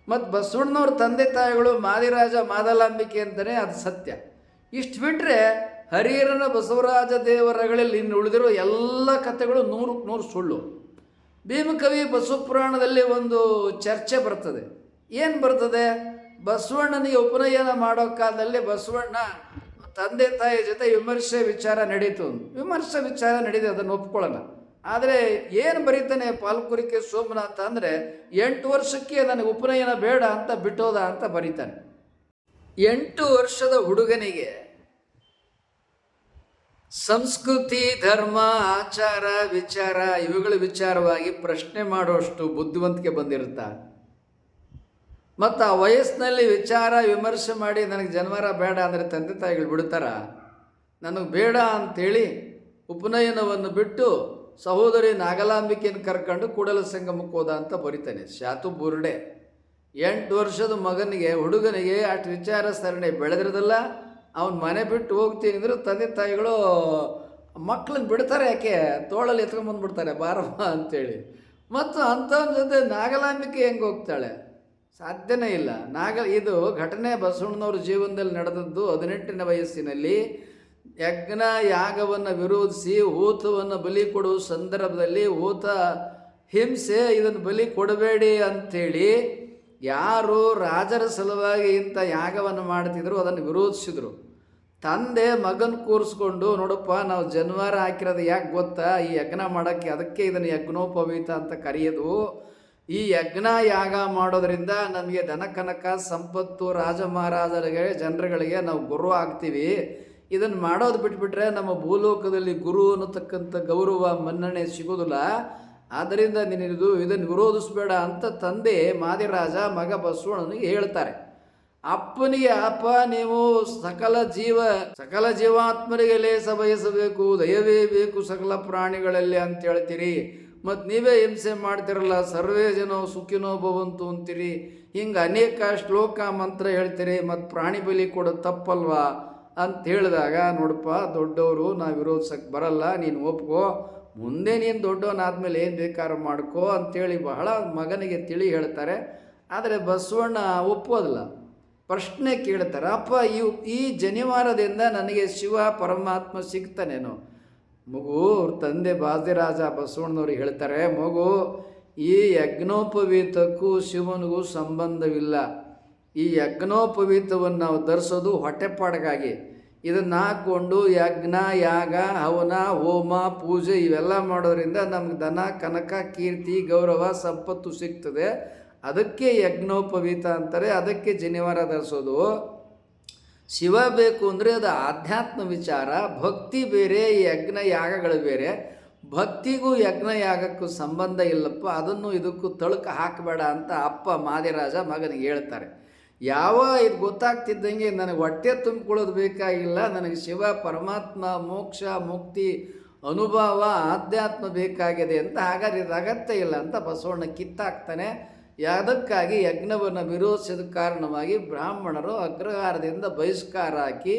ಮತ್ತು ಬಸವಣ್ಣವ್ರ ತಂದೆ ತಾಯಿಗಳು ಮಾದಿರಾಜ ಮಾದಲಾಂಬಿಕೆ ಅಂತಲೇ ಅದು ಸತ್ಯ. ಇಷ್ಟು ಬಿಟ್ಟರೆ ಹರಿಹರನ ಬಸವರಾಜ ದೇವರಗಳಲ್ಲಿ ಇನ್ನು ಉಳಿದಿರೋ ಎಲ್ಲ ಕಥೆಗಳು 100% ಸುಳ್ಳು. ಭೀಮಕವಿ ಬಸವಪುರಾಣದಲ್ಲಿ ಒಂದು ಚರ್ಚೆ ಬರ್ತದೆ. ಏನು ಬರ್ತದೆ? ಬಸವಣ್ಣನಿಗೆ ಉಪನಯನ ಮಾಡೋ ಕಾಲದಲ್ಲಿ ಬಸವಣ್ಣ ತಂದೆ ತಾಯಿ ಜೊತೆ ವಿಮರ್ಶೆ ವಿಚಾರ ನಡೀತು. ವಿಮರ್ಶೆ ವಿಚಾರ ನಡೀತು, ಅದನ್ನು ಒಪ್ಕೊಳ್ಳೋಣ. ಆದರೆ ಏನು ಬರೀತಾನೆ ಪಾಲ್ಕುರಿಕೆ ಸೋಮನಾಥ ಅಂದರೆ, 8 ವರ್ಷಕ್ಕೆ ನನಗೆ ಉಪನಯನ ಬೇಡ ಅಂತ ಬಿಟ್ಟೋದ ಅಂತ ಬರೀತಾನೆ. 8 ವರ್ಷದ ಹುಡುಗನಿಗೆ ಸಂಸ್ಕೃತಿ, ಧರ್ಮ, ಆಚಾರ, ವಿಚಾರ ಇವುಗಳ ವಿಚಾರವಾಗಿ ಪ್ರಶ್ನೆ ಮಾಡುವಷ್ಟು ಬುದ್ಧಿವಂತಿಕೆ ಬಂದಿರುತ್ತಾ? ಮತ್ತು ಆ ವಯಸ್ಸಿನಲ್ಲಿ ವಿಚಾರ ವಿಮರ್ಶೆ ಮಾಡಿ ನನಗೆ ಜನ್ಮರ ಬೇಡ ಅಂದರೆ ತಂದೆ ತಾಯಿಗಳು ಬಿಡ್ತಾರ? ನನಗೆ ಬೇಡ ಅಂಥೇಳಿ ಉಪನಯನವನ್ನು ಬಿಟ್ಟು ಸಹೋದರಿ ನಾಗಲಾಂಬಿಕೆಯನ್ನು ಕರ್ಕೊಂಡು ಕೂಡಲ ಸಂಗಮಕ್ಕೆ ಹೋದ ಅಂತ ಬರೀತಾನೆ ಶಾತು ಬುರುಡೆ. 8 ವರ್ಷದ ಮಗನಿಗೆ, ಹುಡುಗನಿಗೆ ಅಷ್ಟು ವಿಚಾರ ಸರಣಿ ಬೆಳೆದಿರೋದಲ್ಲ. ಅವನು ಮನೆ ಬಿಟ್ಟು ಹೋಗ್ತೀನಿ ಅಂದ್ರೆ ತಂದೆ ತಾಯಿಗಳು ಮಕ್ಕಳನ್ನ ಬಿಡ್ತಾರೆ, ಯಾಕೆ ತೋಳಲ್ಲಿ ಎತ್ಕೊಂಡ್ಬಂದ್ಬಿಡ್ತಾರೆ ಬಾರಮ್ಮ ಅಂಥೇಳಿ. ಮತ್ತು ಅಂಥವನ ಜೊತೆ ನಾಗಲಾಂಬಿಕೆ ಹೆಂಗೆ ಹೋಗ್ತಾಳೆ? ಸಾಧ್ಯನೇ ಇಲ್ಲ. ಇದು ಘಟನೆ ಬಸವಣ್ಣನವ್ರ ಜೀವನದಲ್ಲಿ ನಡೆದದ್ದು 18ನೇ ವಯಸ್ಸಿನಲ್ಲಿ. ಯಜ್ಞ ಯಾಗವನ್ನು ವಿರೋಧಿಸಿ ಊತವನ್ನು ಬಲಿ ಕೊಡುವ ಸಂದರ್ಭದಲ್ಲಿ ಊತ ಹಿಂಸೆ, ಇದನ್ನು ಬಲಿ ಕೊಡಬೇಡಿ ಅಂಥೇಳಿ ಯಾರು ರಾಜರ ಸಲುವಾಗಿ ಇಂಥ ಯಾಗವನ್ನು ಮಾಡ್ತಿದ್ರು ಅದನ್ನು ವಿರೋಧಿಸಿದರು. ತಂದೆ ಮಗನ ಕೂರಿಸ್ಕೊಂಡು, ನೋಡಪ್ಪ ನಾವು ಜನ್ವಾರ ಹಾಕಿರೋದು ಯಾಕೆ ಗೊತ್ತಾ? ಈ ಯಜ್ಞ ಮಾಡೋಕ್ಕೆ, ಅದಕ್ಕೆ ಇದನ್ನು ಯಜ್ಞೋಪವೀತ ಅಂತ ಕರೆಯೋದು. ಈ ಯಜ್ಞ ಯಾಗ ಮಾಡೋದರಿಂದ ನಮಗೆ ಧನ ಕನಕ ಸಂಪತ್ತು, ರಾಜ ಮಹಾರಾಜರಿಗೆ ಜನರುಗಳಿಗೆ ನಾವು ಗುರು ಆಗ್ತೀವಿ. ಇದನ್ನು ಮಾಡೋದು ಬಿಟ್ಬಿಟ್ರೆ ನಮ್ಮ ಭೂಲೋಕದಲ್ಲಿ ಗುರು ಅನ್ನತಕ್ಕಂಥ ಗೌರವ ಮನ್ನಣೆ ಸಿಗೋದಿಲ್ಲ. ಆದ್ದರಿಂದ ನೀನಿದು ಇದನ್ನು ವಿರೋಧಿಸಬೇಡ ಅಂತ ತಂದೆ ಮಾದಿರಾಜ ಮಗ ಬಸವಣ್ಣನಿಗೆ ಹೇಳ್ತಾರೆ. ಅಪ್ಪನಿಗೆ, ಅಪ್ಪ ನೀವು ಸಕಲ ಜೀವಾತ್ಮರಿಗೆ ಲೇಸ ಬಯಸಬೇಕು, ದಯವೇ ಬೇಕು ಸಕಲ ಪ್ರಾಣಿಗಳಲ್ಲಿ ಅಂತ ಹೇಳ್ತೀರಿ. ಮತ್ತು ನೀವೇ ಹಿಂಸೆ ಮಾಡ್ತಿರಲ್ಲ, ಸರ್ವೇ ಜನೋ ಸುಖಿನೋ ಭವಂತು ಅಂತೀರಿ. ಹಿಂಗೆ ಅನೇಕ ಶ್ಲೋಕ ಮಂತ್ರ ಹೇಳ್ತೀರಿ, ಮತ್ತು ಪ್ರಾಣಿ ಬಲಿ ಕೊಡೋದು ತಪ್ಪಲ್ವಾ ಅಂತ ಹೇಳಿದಾಗ, ನೋಡಪ್ಪ ದೊಡ್ಡವರು ನಾವು ವಿರೋಧಿಸಕ್ಕೆ ಬರಲ್ಲ, ನೀನು ಒಪ್ಕೋ, ಮುಂದೆ ನೀನು ದೊಡ್ಡವನಾದ್ಮೇಲೆ ಏನು ಬೇಕಾದ್ರೂ ಮಾಡ್ಕೋ ಅಂಥೇಳಿ ಬಹಳ ಮಗನಿಗೆ ತಿಳಿ ಹೇಳ್ತಾರೆ. ಆದರೆ ಬಸವಣ್ಣ ಒಪ್ಪೋದಿಲ್ಲ. ಪ್ರಶ್ನೆ ಕೇಳ್ತಾರೆ, ಅಪ್ಪ ಈ ಜನಿವಾರದಿಂದ ನನಗೆ ಶಿವ ಪರಮಾತ್ಮ ಸಿಗ್ತಾನೇನೋ? ಮಗು, ಅವ್ರ ತಂದೆ ಬಾದಿರಾಜ ಬಸವಣ್ಣನವ್ರಿಗೆ ಹೇಳ್ತಾರೆ, ಮಗು ಈ ಯಜ್ಞೋಪವೀತಕ್ಕೂ ಶಿವನಿಗೂ ಸಂಬಂಧವಿಲ್ಲ. ಈ ಯಜ್ಞೋಪವೀತವನ್ನು ನಾವು ಧರಿಸೋದು ಹೊಟ್ಟೆಪಾಡಿಗಾಗಿ. ಇದನ್ನು ಹಾಕ್ಕೊಂಡು ಯಜ್ಞ ಯಾಗ ಹವನ ಹೋಮ ಪೂಜೆ ಇವೆಲ್ಲ ಮಾಡೋದ್ರಿಂದ ನಮ್ಗೆ ಧನ ಕನಕ ಕೀರ್ತಿ ಗೌರವ ಸಂಪತ್ತು ಸಿಗ್ತದೆ. ಅದಕ್ಕೆ ಯಜ್ಞೋಪವೀತ ಅಂತಾರೆ, ಅದಕ್ಕೆ ಜನಿವಾರ ಧರಿಸೋದು. ಶಿವ ಬೇಕು ಅಂದರೆ ಅದು ಆಧ್ಯಾತ್ಮ ವಿಚಾರ, ಭಕ್ತಿ ಬೇರೆ, ಯಜ್ಞ ಯಾಗಗಳು ಬೇರೆ. ಭಕ್ತಿಗೂ ಯಜ್ಞ ಯಾಗಕ್ಕೂ ಸಂಬಂಧ ಇಲ್ಲಪ್ಪ, ಅದನ್ನು ಇದಕ್ಕೂ ತಳುಕ ಹಾಕಬೇಡ ಅಂತ ಅಪ್ಪ ಮಾದಿರಾಜ ಮಗನಿಗೆ ಹೇಳ್ತಾರೆ. ಇದು ಗೊತ್ತಾಗ್ತಿದ್ದಂಗೆ ನನಗೆ ಹೊಟ್ಟೆ ತುಂಬಿಕೊಳ್ಳೋದು ಬೇಕಾಗಿಲ್ಲ, ನನಗೆ ಶಿವ ಪರಮಾತ್ಮ ಮೋಕ್ಷ ಮುಕ್ತಿ ಅನುಭವ ಆಧ್ಯಾತ್ಮ ಬೇಕಾಗಿದೆ ಅಂತ. ಹಾಗಾದ್ರೆ ಇದು ಅಗತ್ಯ ಇಲ್ಲ ಅಂತ ಬಸವಣ್ಣ ಕಿತ್ತಾಕ್ತಾನೆ. ಅದಕ್ಕಾಗಿ ಯಜ್ಞವನ್ನು ವಿರೋಧಿಸಿದ ಕಾರಣವಾಗಿ ಬ್ರಾಹ್ಮಣರು ಅಗ್ರಹಾರದಿಂದ ಬಹಿಷ್ಕಾರ ಹಾಕಿ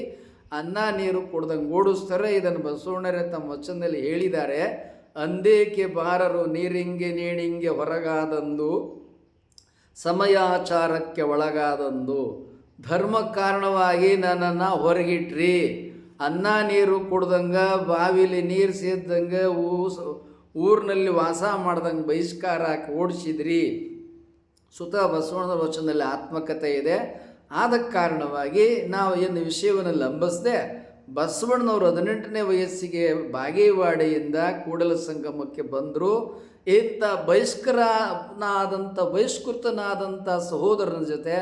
ಅನ್ನ ನೀರು ಕೊಡ್ದಂಗೆ ಓಡಿಸ್ತಾರೆ. ಇದನ್ನು ಬಸವಣ್ಣರೇ ತಮ್ಮ ವಚನದಲ್ಲಿ ಹೇಳಿದ್ದಾರೆ. ಅಂದೇಕೆ ಬಾರರು ನೀರಿಂಗೆ ನೀಡಿಂಗೆ ಹೊರಗಾದಂದು, ಸಮಯಾಚಾರಕ್ಕೆ ಒಳಗಾದಂದು. ಧರ್ಮ ಕಾರಣವಾಗಿ ನನ್ನನ್ನು ಹೊರಗಿಟ್ರಿ, ಅನ್ನ ನೀರು ಕೊಡ್ದಂಗೆ ಬಾವಿಲಿ ನೀರು ಸೇದ್ದಂಗೆ ಊರಿನಲ್ಲಿ ವಾಸ ಮಾಡ್ದಂಗೆ ಬಹಿಷ್ಕಾರ ಹಾಕಿ ಓಡಿಸಿದ್ರಿ. ಸುತ ಬಸವಣ್ಣನ ವಚನದಲ್ಲಿ ಆತ್ಮಕತೆ ಇದೆ. ಆದ ಕಾರಣವಾಗಿ ನಾವು ಏನು ವಿಷಯವನ್ನು ಲಂಬಿಸದೆ ಬಸವಣ್ಣನವರು 18ನೇ ವಯಸ್ಸಿಗೆ ಬಾಗೇವಾಡಿಯಿಂದ ಕೂಡಲ ಸಂಗಮಕ್ಕೆ ಬಂದರು. ಇಂಥ ಬಹಿಷ್ಕೃತನಾದಂಥ ಸಹೋದರನ ಜೊತೆ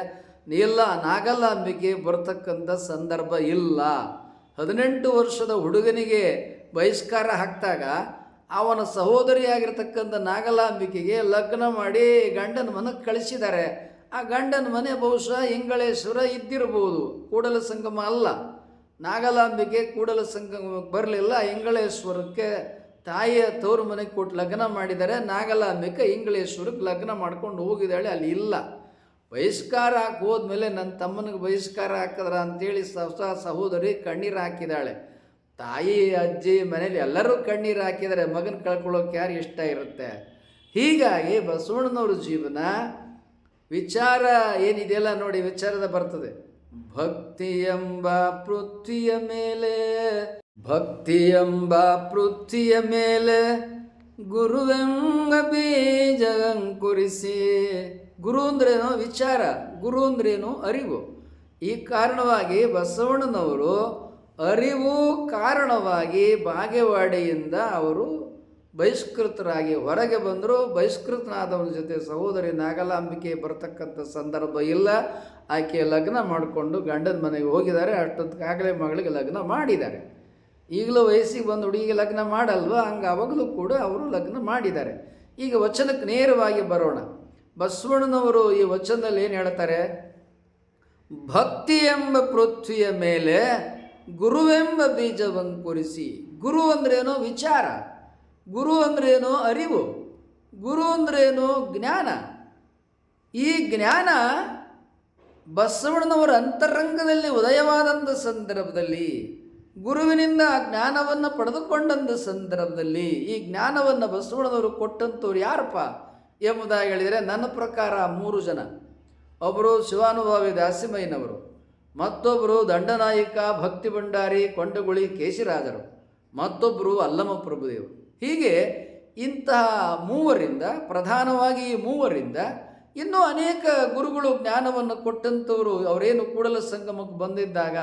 ನಾಗಲಾಂಬಿಕೆ ಬರ್ತಕ್ಕಂಥ ಸಂದರ್ಭ ಇಲ್ಲ. 18 ವರ್ಷದ ಹುಡುಗನಿಗೆ ಬಹಿಷ್ಕಾರ ಹಾಕಿದಾಗ ಅವನ ಸಹೋದರಿಯಾಗಿರ್ತಕ್ಕಂಥ ನಾಗಲಾಂಬಿಕೆಗೆ ಲಗ್ನ ಮಾಡಿ ಗಂಡನ ಮನೆಗೆ ಕಳಿಸಿದ್ದಾರೆ. ಆ ಗಂಡನ ಮನೆ ಬಹುಶಃ ಇಂಗಳೇಶ್ವರ ಇದ್ದಿರ್ಬೋದು, ಕೂಡಲ ಸಂಗಮ ಅಲ್ಲ. ನಾಗಲಾಂಬಿಕೆ ಕೂಡಲ ಸಂಗಮಕ್ಕೆ ಬರಲಿಲ್ಲ, ಇಂಗಳೇಶ್ವರಕ್ಕೆ ತಾಯಿಯ ತವರು ಮನೆಗೆ ಕೊಟ್ಟು ಲಗ್ನ ಮಾಡಿದ್ದಾರೆ. ನಾಗಲಾಂಬಿಕೆ ಇಂಗಳೇಶ್ವರಕ್ಕೆ ಲಗ್ನ ಮಾಡ್ಕೊಂಡು ಹೋಗಿದ್ದಾಳೆ. ಅಲ್ಲಿ ಇಲ್ಲ. ಬಹಿಷ್ಕಾರ ಹಾಕಿ ಹೋದ್ಮೇಲೆ ನನ್ನ ತಮ್ಮನಿಗೆ ಬಹಿಷ್ಕಾರ ಹಾಕಿದ್ರ ಅಂತೇಳಿ ಸಹೋದರಿ ಕಣ್ಣೀರು ಹಾಕಿದ್ದಾಳೆ. ತಾಯಿ ಅಜ್ಜಿ ಮನೇಲಿ ಎಲ್ಲರೂ ಕಣ್ಣೀರು ಹಾಕಿದ್ದಾರೆ. ಮಗನ ಕಳ್ಕೊಳ್ಳೋಕೆ ಯಾರು ಇಷ್ಟ ಇರುತ್ತೆ. ಹೀಗಾಗಿ ಬಸವಣ್ಣನವ್ರ ಜೀವನ ವಿಚಾರ ಏನಿದೆಯಲ್ಲ ನೋಡಿ, ವಿಚಾರದ ಬರ್ತದೆ. ಭಕ್ತಿ ಎಂಬ ಪೃಥ್ವಿಯ ಮೇಲೆ, ಭಕ್ತಿ ಎಂಬ ಪೃಥ್ವಿಯ ಮೇಲೆ ಗುರುವೆಂಬ ಬೀಜ ಅಂಕುರಿಸಿ. ಗುರು ಅಂದ್ರೇನು? ವಿಚಾರ. ಗುರು ಅಂದ್ರೇನು? ಅರಿವು. ಈ ಕಾರಣವಾಗಿ ಬಸವಣ್ಣನವರು ಅರಿವು ಕಾರಣವಾಗಿ ಬಾಗೇವಾಡಿಯಿಂದ ಅವರು ಬಹಿಷ್ಕೃತರಾಗಿ ಹೊರಗೆ ಬಂದರು. ಬಹಿಷ್ಕೃತನಾದವನ ಜೊತೆ ಸಹೋದರಿ ನಾಗಲಾಂಬಿಕೆ ಬರ್ತಕ್ಕಂಥ ಸಂದರ್ಭ ಇಲ್ಲ. ಆಕೆ ಲಗ್ನ ಮಾಡಿಕೊಂಡು ಗಂಡನ ಮನೆಗೆ ಹೋಗಿದ್ದಾರೆ. ಅಷ್ಟೊತ್ತಿಗಾಗಲೇ ಮಗಳಿಗೆ ಲಗ್ನ ಮಾಡಿದ್ದಾರೆ. ಈಗಲೂ ವಯಸ್ಸಿಗೆ ಬಂದು ಹುಡುಗಿಗೆ ಲಗ್ನ ಮಾಡಲ್ವ, ಹಂಗೆ ಅವಾಗಲೂ ಕೂಡ ಅವರು ಲಗ್ನ ಮಾಡಿದ್ದಾರೆ. ಈಗ ವಚನಕ್ಕೆ ನೇರವಾಗಿ ಬರೋಣ. ಬಸವಣ್ಣನವರು ಈ ವಚನದಲ್ಲಿ ಏನು ಹೇಳ್ತಾರೆ? ಭಕ್ತಿ ಎಂಬ ಪೃಥ್ವಿಯ ಮೇಲೆ ಗುರುವೆಂಬ ಬೀಜವಂಕುರಿಸಿ. ಗುರು ಅಂದ್ರೇನು? ವಿಚಾರ. ಗುರು ಅಂದ್ರೇನು? ಅರಿವು. ಗುರು ಅಂದ್ರೇನು? ಜ್ಞಾನ. ಈ ಜ್ಞಾನ ಬಸವಣ್ಣನವರ ಅಂತರಂಗದಲ್ಲಿ ಉದಯವಾದಂಥ ಸಂದರ್ಭದಲ್ಲಿ, ಗುರುವಿನಿಂದ ಆ ಜ್ಞಾನವನ್ನು ಪಡೆದುಕೊಂಡಂಥ ಸಂದರ್ಭದಲ್ಲಿ, ಈ ಜ್ಞಾನವನ್ನು ಬಸವಣ್ಣನವರು ಕೊಟ್ಟಂಥವ್ರು ಯಾರಪ್ಪ ಎಂಬುದಾಗಿ ಹೇಳಿದರೆ, ನನ್ನ ಪ್ರಕಾರ 3 ಜನ. ಒಬ್ಬರು ಶಿವಾನುಭಾವಿ ದಾಸಿಮಯ್ಯನವರು, ಮತ್ತೊಬ್ಬರು ದಂಡನಾಯಕ ಭಕ್ತಿ ಭಂಡಾರಿ ಕೊಂಡಗುಳಿ ಕೇಶಿರಾಜರು, ಮತ್ತೊಬ್ಬರು ಅಲ್ಲಮ ಪ್ರಭುದೇವರು. ಹೀಗೆ ಇಂತಹ ಮೂವರಿಂದ, ಪ್ರಧಾನವಾಗಿ ಈ ಮೂವರಿಂದ ಇನ್ನೂ ಅನೇಕ ಗುರುಗಳು ಜ್ಞಾನವನ್ನು ಕೊಟ್ಟಂಥವರು. ಅವರೇನು ಕೂಡಲ ಸಂಗಮಕ್ಕೆ ಬಂದಿದ್ದಾಗ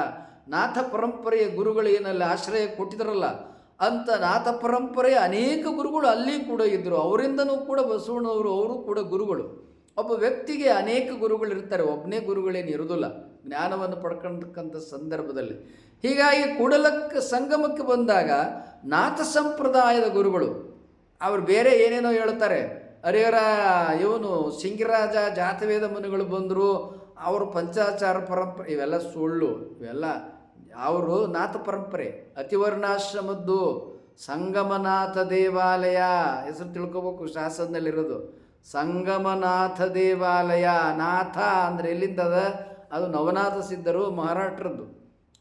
ನಾಥ ಪರಂಪರೆಯ ಗುರುಗಳು ಏನಲ್ಲಿ ಆಶ್ರಯ ಕೊಟ್ಟಿದ್ರಲ್ಲ, ಅಂಥ ನಾಥ ಪರಂಪರೆಯ ಅನೇಕ ಗುರುಗಳು ಅಲ್ಲಿ ಕೂಡ ಇದ್ದರು. ಅವರಿಂದನೂ ಕೂಡ ಬಸವಣ್ಣವರು ಅವರು ಕೂಡ ಗುರುಗಳು. ಒಬ್ಬ ವ್ಯಕ್ತಿಗೆ ಅನೇಕ ಗುರುಗಳಿರ್ತಾರೆ, ಒಬ್ಬನೇ ಗುರುಗಳೇನು ಇರೋದಿಲ್ಲ ಜ್ಞಾನವನ್ನು ಪಡ್ಕೊಂಡಕ್ಕಂಥ ಸಂದರ್ಭದಲ್ಲಿ. ಹೀಗಾಗಿ ಕೂಡಲಕ್ಕೆ ಸಂಗಮಕ್ಕೆ ಬಂದಾಗ ನಾಥ ಸಂಪ್ರದಾಯದ ಗುರುಗಳು ಅವರು ಬೇರೆ ಏನೇನೋ ಹೇಳ್ತಾರೆ. ಹರಿಹರ ಇವನು ಸಿಂಗಿರಾಜ ಜಾತವೇದ ಮುನಿಗಳು ಬಂದರು, ಅವರು ಪಂಚಾಚಾರ ಪರಂಪರೆ, ಇವೆಲ್ಲ ಸುಳ್ಳು. ಇವೆಲ್ಲ ಅವರು ನಾಥ ಪರಂಪರೆ. ಅತಿವರ್ಣಾಶ್ರಮದ್ದು ಸಂಗಮನಾಥ ದೇವಾಲಯ ಹೆಸರು ತಿಳ್ಕೊಬೇಕು, ಶಾಸನದಲ್ಲಿರೋದು ಸಂಗಮನಾಥ ದೇವಾಲಯ. ನಾಥ ಅಂದರೆ ಎಲ್ಲಿಂದದ? ಅದು ನವನಾಥ ಸಿದ್ಧರು ಮಹಾರಾಷ್ಟ್ರದ್ದು.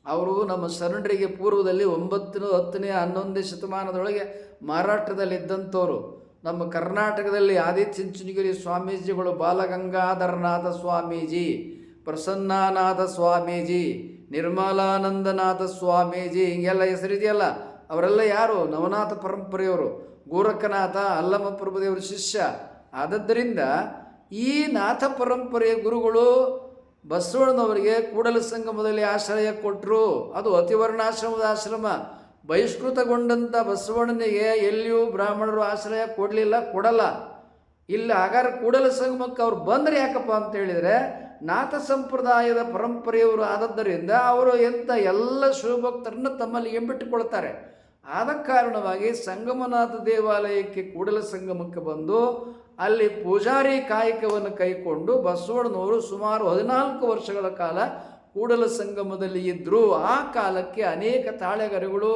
ಅವರು ನಮ್ಮ ಶರಣರಿಗೆ ಪೂರ್ವದಲ್ಲಿ 9ನೇ 10ನೇ 11ನೇ ಶತಮಾನದೊಳಗೆ ಮಹಾರಾಷ್ಟ್ರದಲ್ಲಿದ್ದಂಥವ್ರು. ನಮ್ಮ ಕರ್ನಾಟಕದಲ್ಲಿ ಆದಿಚುಂಚನಗಿರಿ ಸ್ವಾಮೀಜಿಗಳು, ಬಾಲಗಂಗಾಧರನಾಥ ಸ್ವಾಮೀಜಿ, ಪ್ರಸನ್ನಾನಾಥ ಸ್ವಾಮೀಜಿ, ನಿರ್ಮಲಾನಂದನಾಥ ಸ್ವಾಮೀಜಿ, ಹಿಂಗೆಲ್ಲ ಹೆಸರಿದೆಯಲ್ಲ, ಅವರೆಲ್ಲ ಯಾರು? ನವನಾಥ ಪರಂಪರೆಯವರು. ಗೋರಖನಾಥ ಅಲ್ಲಮ ಪ್ರಭುದೇವರ ಶಿಷ್ಯ. ಆದ್ದರಿಂದ ಈ ನಾಥ ಪರಂಪರೆಯ ಗುರುಗಳು ಬಸವಣ್ಣನವರಿಗೆ ಕೂಡಲ ಸಂಗಮದಲ್ಲಿ ಆಶ್ರಯ ಕೊಟ್ಟರು. ಅದು ಅತಿವರ್ಣಾಶ್ರಮದ ಆಶ್ರಮ. ಬಹಿಷ್ಕೃತಗೊಂಡಂಥ ಬಸವಣ್ಣನಿಗೆ ಎಲ್ಲಿಯೂ ಬ್ರಾಹ್ಮಣರು ಆಶ್ರಯ ಕೊಡಲಿಲ್ಲ, ಕೊಡಲ್ಲ. ಇಲ್ಲ. ಹಾಗಾದ್ರೆ ಕೂಡಲ ಸಂಗಮಕ್ಕೆ ಅವ್ರು ಬಂದರೆ ಯಾಕಪ್ಪ ಅಂತ ಹೇಳಿದರೆ, ನಾಥ ಸಂಪ್ರದಾಯದ ಪರಂಪರೆಯವರು ಆದದ್ದರಿಂದ ಅವರು ಎಂಥ ಎಲ್ಲ ಶಿವಭಕ್ತರನ್ನು ತಮ್ಮಲ್ಲಿ ಎಂಬಿಟ್ಟುಕೊಳ್ತಾರೆ. ಆದ ಕಾರಣವಾಗಿ ಸಂಗಮನಾಥ ದೇವಾಲಯಕ್ಕೆ ಕೂಡಲ ಸಂಗಮಕ್ಕೆ ಬಂದು ಅಲ್ಲಿ ಪೂಜಾರಿ ಕಾಯಕವನ್ನು ಕೈಕೊಂಡು ಬಸವಣ್ಣನವರು ಸುಮಾರು 14 ವರ್ಷಗಳ ಕಾಲ ಕೂಡಲ ಸಂಗಮದಲ್ಲಿ ಇದ್ದರು. ಆ ಕಾಲಕ್ಕೆ ಅನೇಕ ತಾಳೆಗರುಗಳು,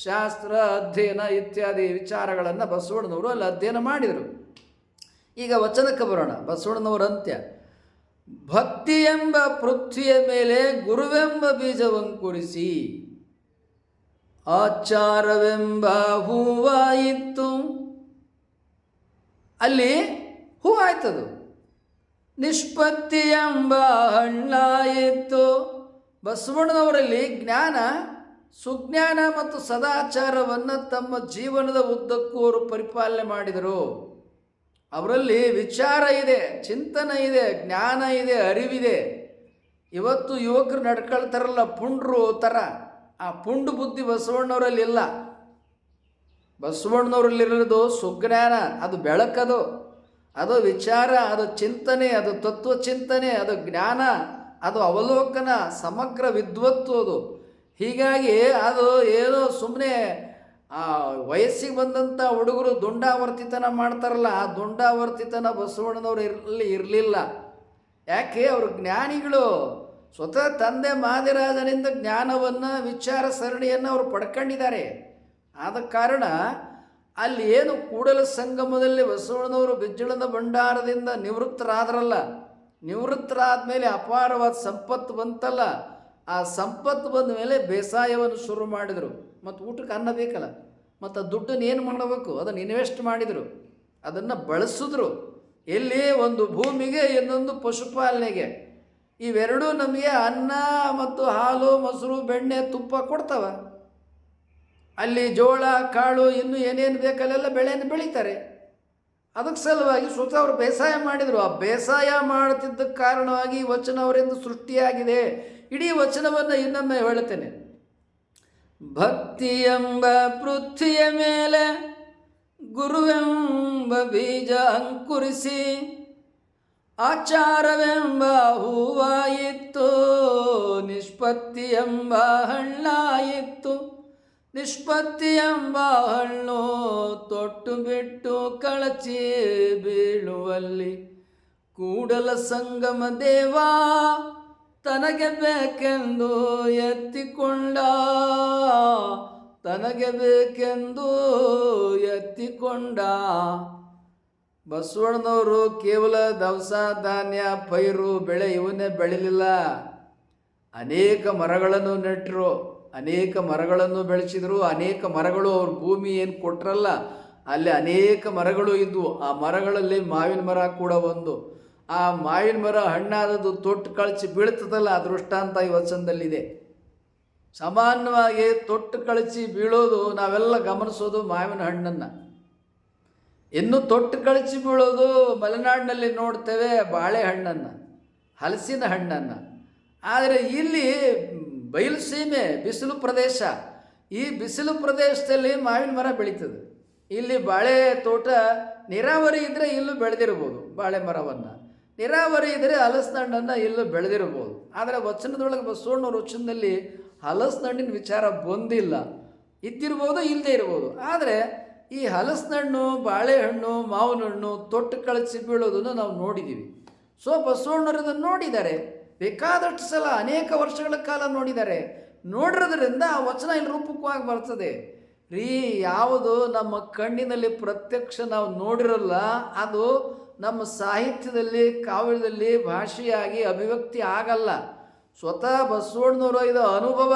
ಶಾಸ್ತ್ರ ಅಧ್ಯಯನ ಇತ್ಯಾದಿ ವಿಚಾರಗಳನ್ನು ಬಸವಣ್ಣನವರು ಅಲ್ಲಿ ಅಧ್ಯಯನ ಮಾಡಿದರು. ಈಗ ವಚನಕ್ಕೆ ಬರೋಣ. ಬಸವಣ್ಣನವರ ಅಂತ್ಯ: ಭಕ್ತಿ ಎಂಬ ಪೃಥ್ವಿಯ ಮೇಲೆ ಗುರುವೆಂಬ ಬೀಜವಂಕುರಿಸಿ, ಆಚಾರವೆಂಬ ಹೂವಾಯಿತು. ಅಲ್ಲಿ ಹೂವಾಯ್ತದು. ನಿಷ್ಪತ್ತಿ ಎಂಬ ಹಣ್ಣಾಯಿತು. ಬಸವಣ್ಣನವರಲ್ಲಿ ಜ್ಞಾನ, ಸುಜ್ಞಾನ ಮತ್ತು ಸದಾಚಾರವನ್ನು ತಮ್ಮ ಜೀವನದ ಉದ್ದಕ್ಕೂ ಅವರು ಪರಿಪಾಲನೆ ಮಾಡಿದರು. ಅವರಲ್ಲಿ ವಿಚಾರ ಇದೆ, ಚಿಂತನೆ ಇದೆ, ಜ್ಞಾನ ಇದೆ, ಅರಿವಿದೆ. ಇವತ್ತು ಯುವಕರು ನಡ್ಕೊಳ್ತಾರಲ್ಲ ಪುಂಡ್ರು ಥರ, ಆ ಪುಂಡು ಬುದ್ಧಿ ಬಸವಣ್ಣವರಲ್ಲಿ ಇಲ್ಲ. ಬಸವಣ್ಣನವರಲ್ಲಿರೋದು ಸುಜ್ಞಾನ, ಅದು ಬೆಳಕದು, ಅದು ವಿಚಾರ, ಅದು ಚಿಂತನೆ, ಅದು ತತ್ವಚಿಂತನೆ, ಅದು ಜ್ಞಾನ, ಅದು ಅವಲೋಕನ, ಸಮಗ್ರ ವಿದ್ವತ್ತು ಅದು. ಹೀಗಾಗಿ ಅದು ಏನೋ ಸುಮ್ಮನೆ ವಯಸ್ಸಿಗೆ ಬಂದಂಥ ಹುಡುಗರು ದುಂಡಾವರ್ತಿತನ ಮಾಡ್ತಾರಲ್ಲ, ಆ ದುಂಡಾವರ್ತಿತನ ಬಸವಣ್ಣನವರು ಇರಲಿಲ್ಲ. ಯಾಕೆ? ಅವರು ಜ್ಞಾನಿಗಳು. ಸ್ವತಃ ತಂದೆ ಮಾದಿರಾಜನಿಂದ ಜ್ಞಾನವನ್ನು, ವಿಚಾರ ಸರಣಿಯನ್ನು ಅವರು ಪಡ್ಕೊಂಡಿದ್ದಾರೆ. ಆದ ಕಾರಣ ಅಲ್ಲಿ ಏನು ಕೂಡಲ ಸಂಗಮದಲ್ಲಿ ಬಸವಣ್ಣನವರು ಬಿಜ್ಜಳನ ಭಂಡಾರದಿಂದ ನಿವೃತ್ತರಾದ್ರಲ್ಲ, ನಿವೃತ್ತರಾದ ಮೇಲೆ ಅಪಾರವಾದ ಸಂಪತ್ತು ಬಂತಲ್ಲ, ಆ ಸಂಪತ್ತು ಬಂದ ಮೇಲೆ ಬೇಸಾಯವನ್ನು ಶುರು ಮಾಡಿದರು. ಮತ್ತು ಊಟಕ್ಕೆ ಅನ್ನ ಬೇಕಲ್ಲ, ಮತ್ತು ಆ ದುಡ್ಡನ್ನು ಏನು ಮಾಡಬೇಕು, ಅದನ್ನು ಇನ್ವೆಸ್ಟ್ ಮಾಡಿದರು, ಅದನ್ನು ಬಳಸಿದ್ರು. ಎಲ್ಲಿ ಒಂದು ಭೂಮಿಗೆ, ಇನ್ನೊಂದು ಪಶುಪಾಲನೆಗೆ. ಇವೆರಡೂ ನಮಗೆ ಅನ್ನ ಮತ್ತು ಹಾಲು, ಮೊಸರು, ಬೆಣ್ಣೆ, ತುಪ್ಪ ಕೊಡ್ತವ. ಅಲ್ಲಿ ಜೋಳ, ಕಾಳು, ಇನ್ನೂ ಏನೇನು ಬೇಕಲ್ಲೆಲ್ಲ ಬೆಳೆಯನ್ನು ಬೆಳೀತಾರೆ. ಅದಕ್ಕೆ ಸಲುವಾಗಿ ಸ್ವತಃ ಅವರು ಬೇಸಾಯ ಮಾಡಿದರು. ಆ ಬೇಸಾಯ ಮಾಡುತ್ತಿದ್ದ ಕಾರಣವಾಗಿ ಈ ವಚನ ಅವರಿಂದ ಸೃಷ್ಟಿಯಾಗಿದೆ. ಇಡೀ ವಚನವನ್ನು ಇನ್ನೊಮ್ಮೆ ಹೇಳುತ್ತೇನೆ. ಭಕ್ತಿ ಎಂಬ ಪೃಥ್ವಿಯ ಮೇಲೆ ಗುರುವೆಂಬ ಬೀಜ ಅಂಕುರಿಸಿ ಆಚಾರವೆಂಬ ಹೂವಾಯಿತು, ನಿಷ್ಪತ್ತಿ ಎಂಬ ಹಣ್ಣಾಯಿತು. ನಿಷ್ಪತ್ತಿ ಎಂಬ ಹಣ್ಣು ತೊಟ್ಟು ಬಿಟ್ಟು ಕಳಚಿ ಬೀಳುವಲ್ಲಿ ಕೂಡಲ ಸಂಗಮ ದೇವ ತನಗೆ ಬೇಕೆಂದು ಎತ್ತಿಕೊಂಡ, ತನಗೆ ಬೇಕೆಂದು ಎತ್ತಿಕೊಂಡ. ಬಸವಣ್ಣನವರು ಕೇವಲ ದವಸ ಧಾನ್ಯ, ಪೈರು, ಬೆಳೆ ಇವನ್ನೇ ಬೆಳಿಲಿಲ್ಲ. ಅನೇಕ ಮರಗಳನ್ನು ನೆಟ್ಟರು, ಅನೇಕ ಮರಗಳನ್ನು ಬೆಳೆಸಿದರು. ಅನೇಕ ಮರಗಳು ಅವ್ರ ಭೂಮಿ ಏನು ಕೊಟ್ರಲ್ಲ, ಅಲ್ಲಿ ಅನೇಕ ಮರಗಳು ಇದ್ವು. ಆ ಮರಗಳಲ್ಲಿ ಮಾವಿನ ಮರ ಕೂಡ ಒಂದು. ಆ ಮಾವಿನ ಮರ ಹಣ್ಣಾದದ್ದು ತೊಟ್ಟು ಕಳಚಿ ಬೀಳ್ತದಲ್ಲ, ಆ ದೃಷ್ಟಾಂತ ಈ ವಚನದಲ್ಲಿದೆ. ಸಾಮಾನ್ಯವಾಗಿ ತೊಟ್ಟು ಕಳಚಿ ಬೀಳೋದು ನಾವೆಲ್ಲ ಗಮನಿಸೋದು ಮಾವಿನ ಹಣ್ಣನ್ನು. ಇನ್ನು ತೊಟ್ಟು ಕಳಚಿ ಬೀಳೋದು ಮಲೆನಾಡಿನಲ್ಲಿ ನೋಡ್ತೇವೆ ಬಾಳೆಹಣ್ಣನ್ನು, ಹಲಸಿನ ಹಣ್ಣನ್ನು. ಆದರೆ ಇಲ್ಲಿ ಬಯಲು ಸೀಮೆ, ಬಿಸಿಲು ಪ್ರದೇಶ. ಈ ಬಿಸಿಲು ಪ್ರದೇಶದಲ್ಲಿ ಮಾವಿನ ಮರ ಬೆಳೀತದೆ. ಇಲ್ಲಿ ಬಾಳೆ ತೋಟ ನೀರಾವರಿ ಇದ್ದರೆ ಇಲ್ಲೂ ಬೆಳೆದಿರ್ಬೋದು ಬಾಳೆ ಮರವನ್ನು, ನೀರಾವರಿ ಇದ್ದರೆ ಹಲಸಿನ ಹಣ್ಣನ್ನು ಇಲ್ಲೂ ಬೆಳೆದಿರ್ಬೋದು. ಆದರೆ ವಚನದೊಳಗೆ ಬಸವಣ್ಣವ್ರ ವಚನದಲ್ಲಿ ಹಲಸಿನ ಹಣ್ಣಿನ ವಿಚಾರ ಬಂದಿಲ್ಲ. ಇದ್ದಿರ್ಬೋದು, ಇಲ್ಲದೆ ಇರ್ಬೋದು. ಆದರೆ ಈ ಹಲಸಿನ ಹಣ್ಣು, ಬಾಳೆಹಣ್ಣು, ಮಾವಿನ ಹಣ್ಣು ತೊಟ್ಟು ಕಳಚಿ ಬೀಳೋದನ್ನು ನಾವು ನೋಡಿದ್ದೀವಿ. ಸೊ ಬಸವಣ್ಣವರು ಇದನ್ನು ನೋಡಿದ್ದಾರೆ, ಬೇಕಾದಷ್ಟು ಸಲ ಅನೇಕ ವರ್ಷಗಳ ಕಾಲ ನೋಡಿದ್ದಾರೆ. ನೋಡಿರೋದ್ರಿಂದ ಆ ವಚನ ಇಲ್ಲಿ ರೂಪಕವಾಗಿ ಬರ್ತದೆ ರೀ. ಯಾವುದು ನಮ್ಮ ಕಣ್ಣಿನಲ್ಲಿ ಪ್ರತ್ಯಕ್ಷ ನಾವು ನೋಡಿರಲ್ಲ, ಅದು ನಮ್ಮ ಸಾಹಿತ್ಯದಲ್ಲಿ, ಕಾವ್ಯದಲ್ಲಿ ಭಾಷೆಯಾಗಿ ಅಭಿವ್ಯಕ್ತಿ ಆಗಲ್ಲ. ಸ್ವತಃ ಬಸವಣ್ಣನವರು ಇದು ಅನುಭವ.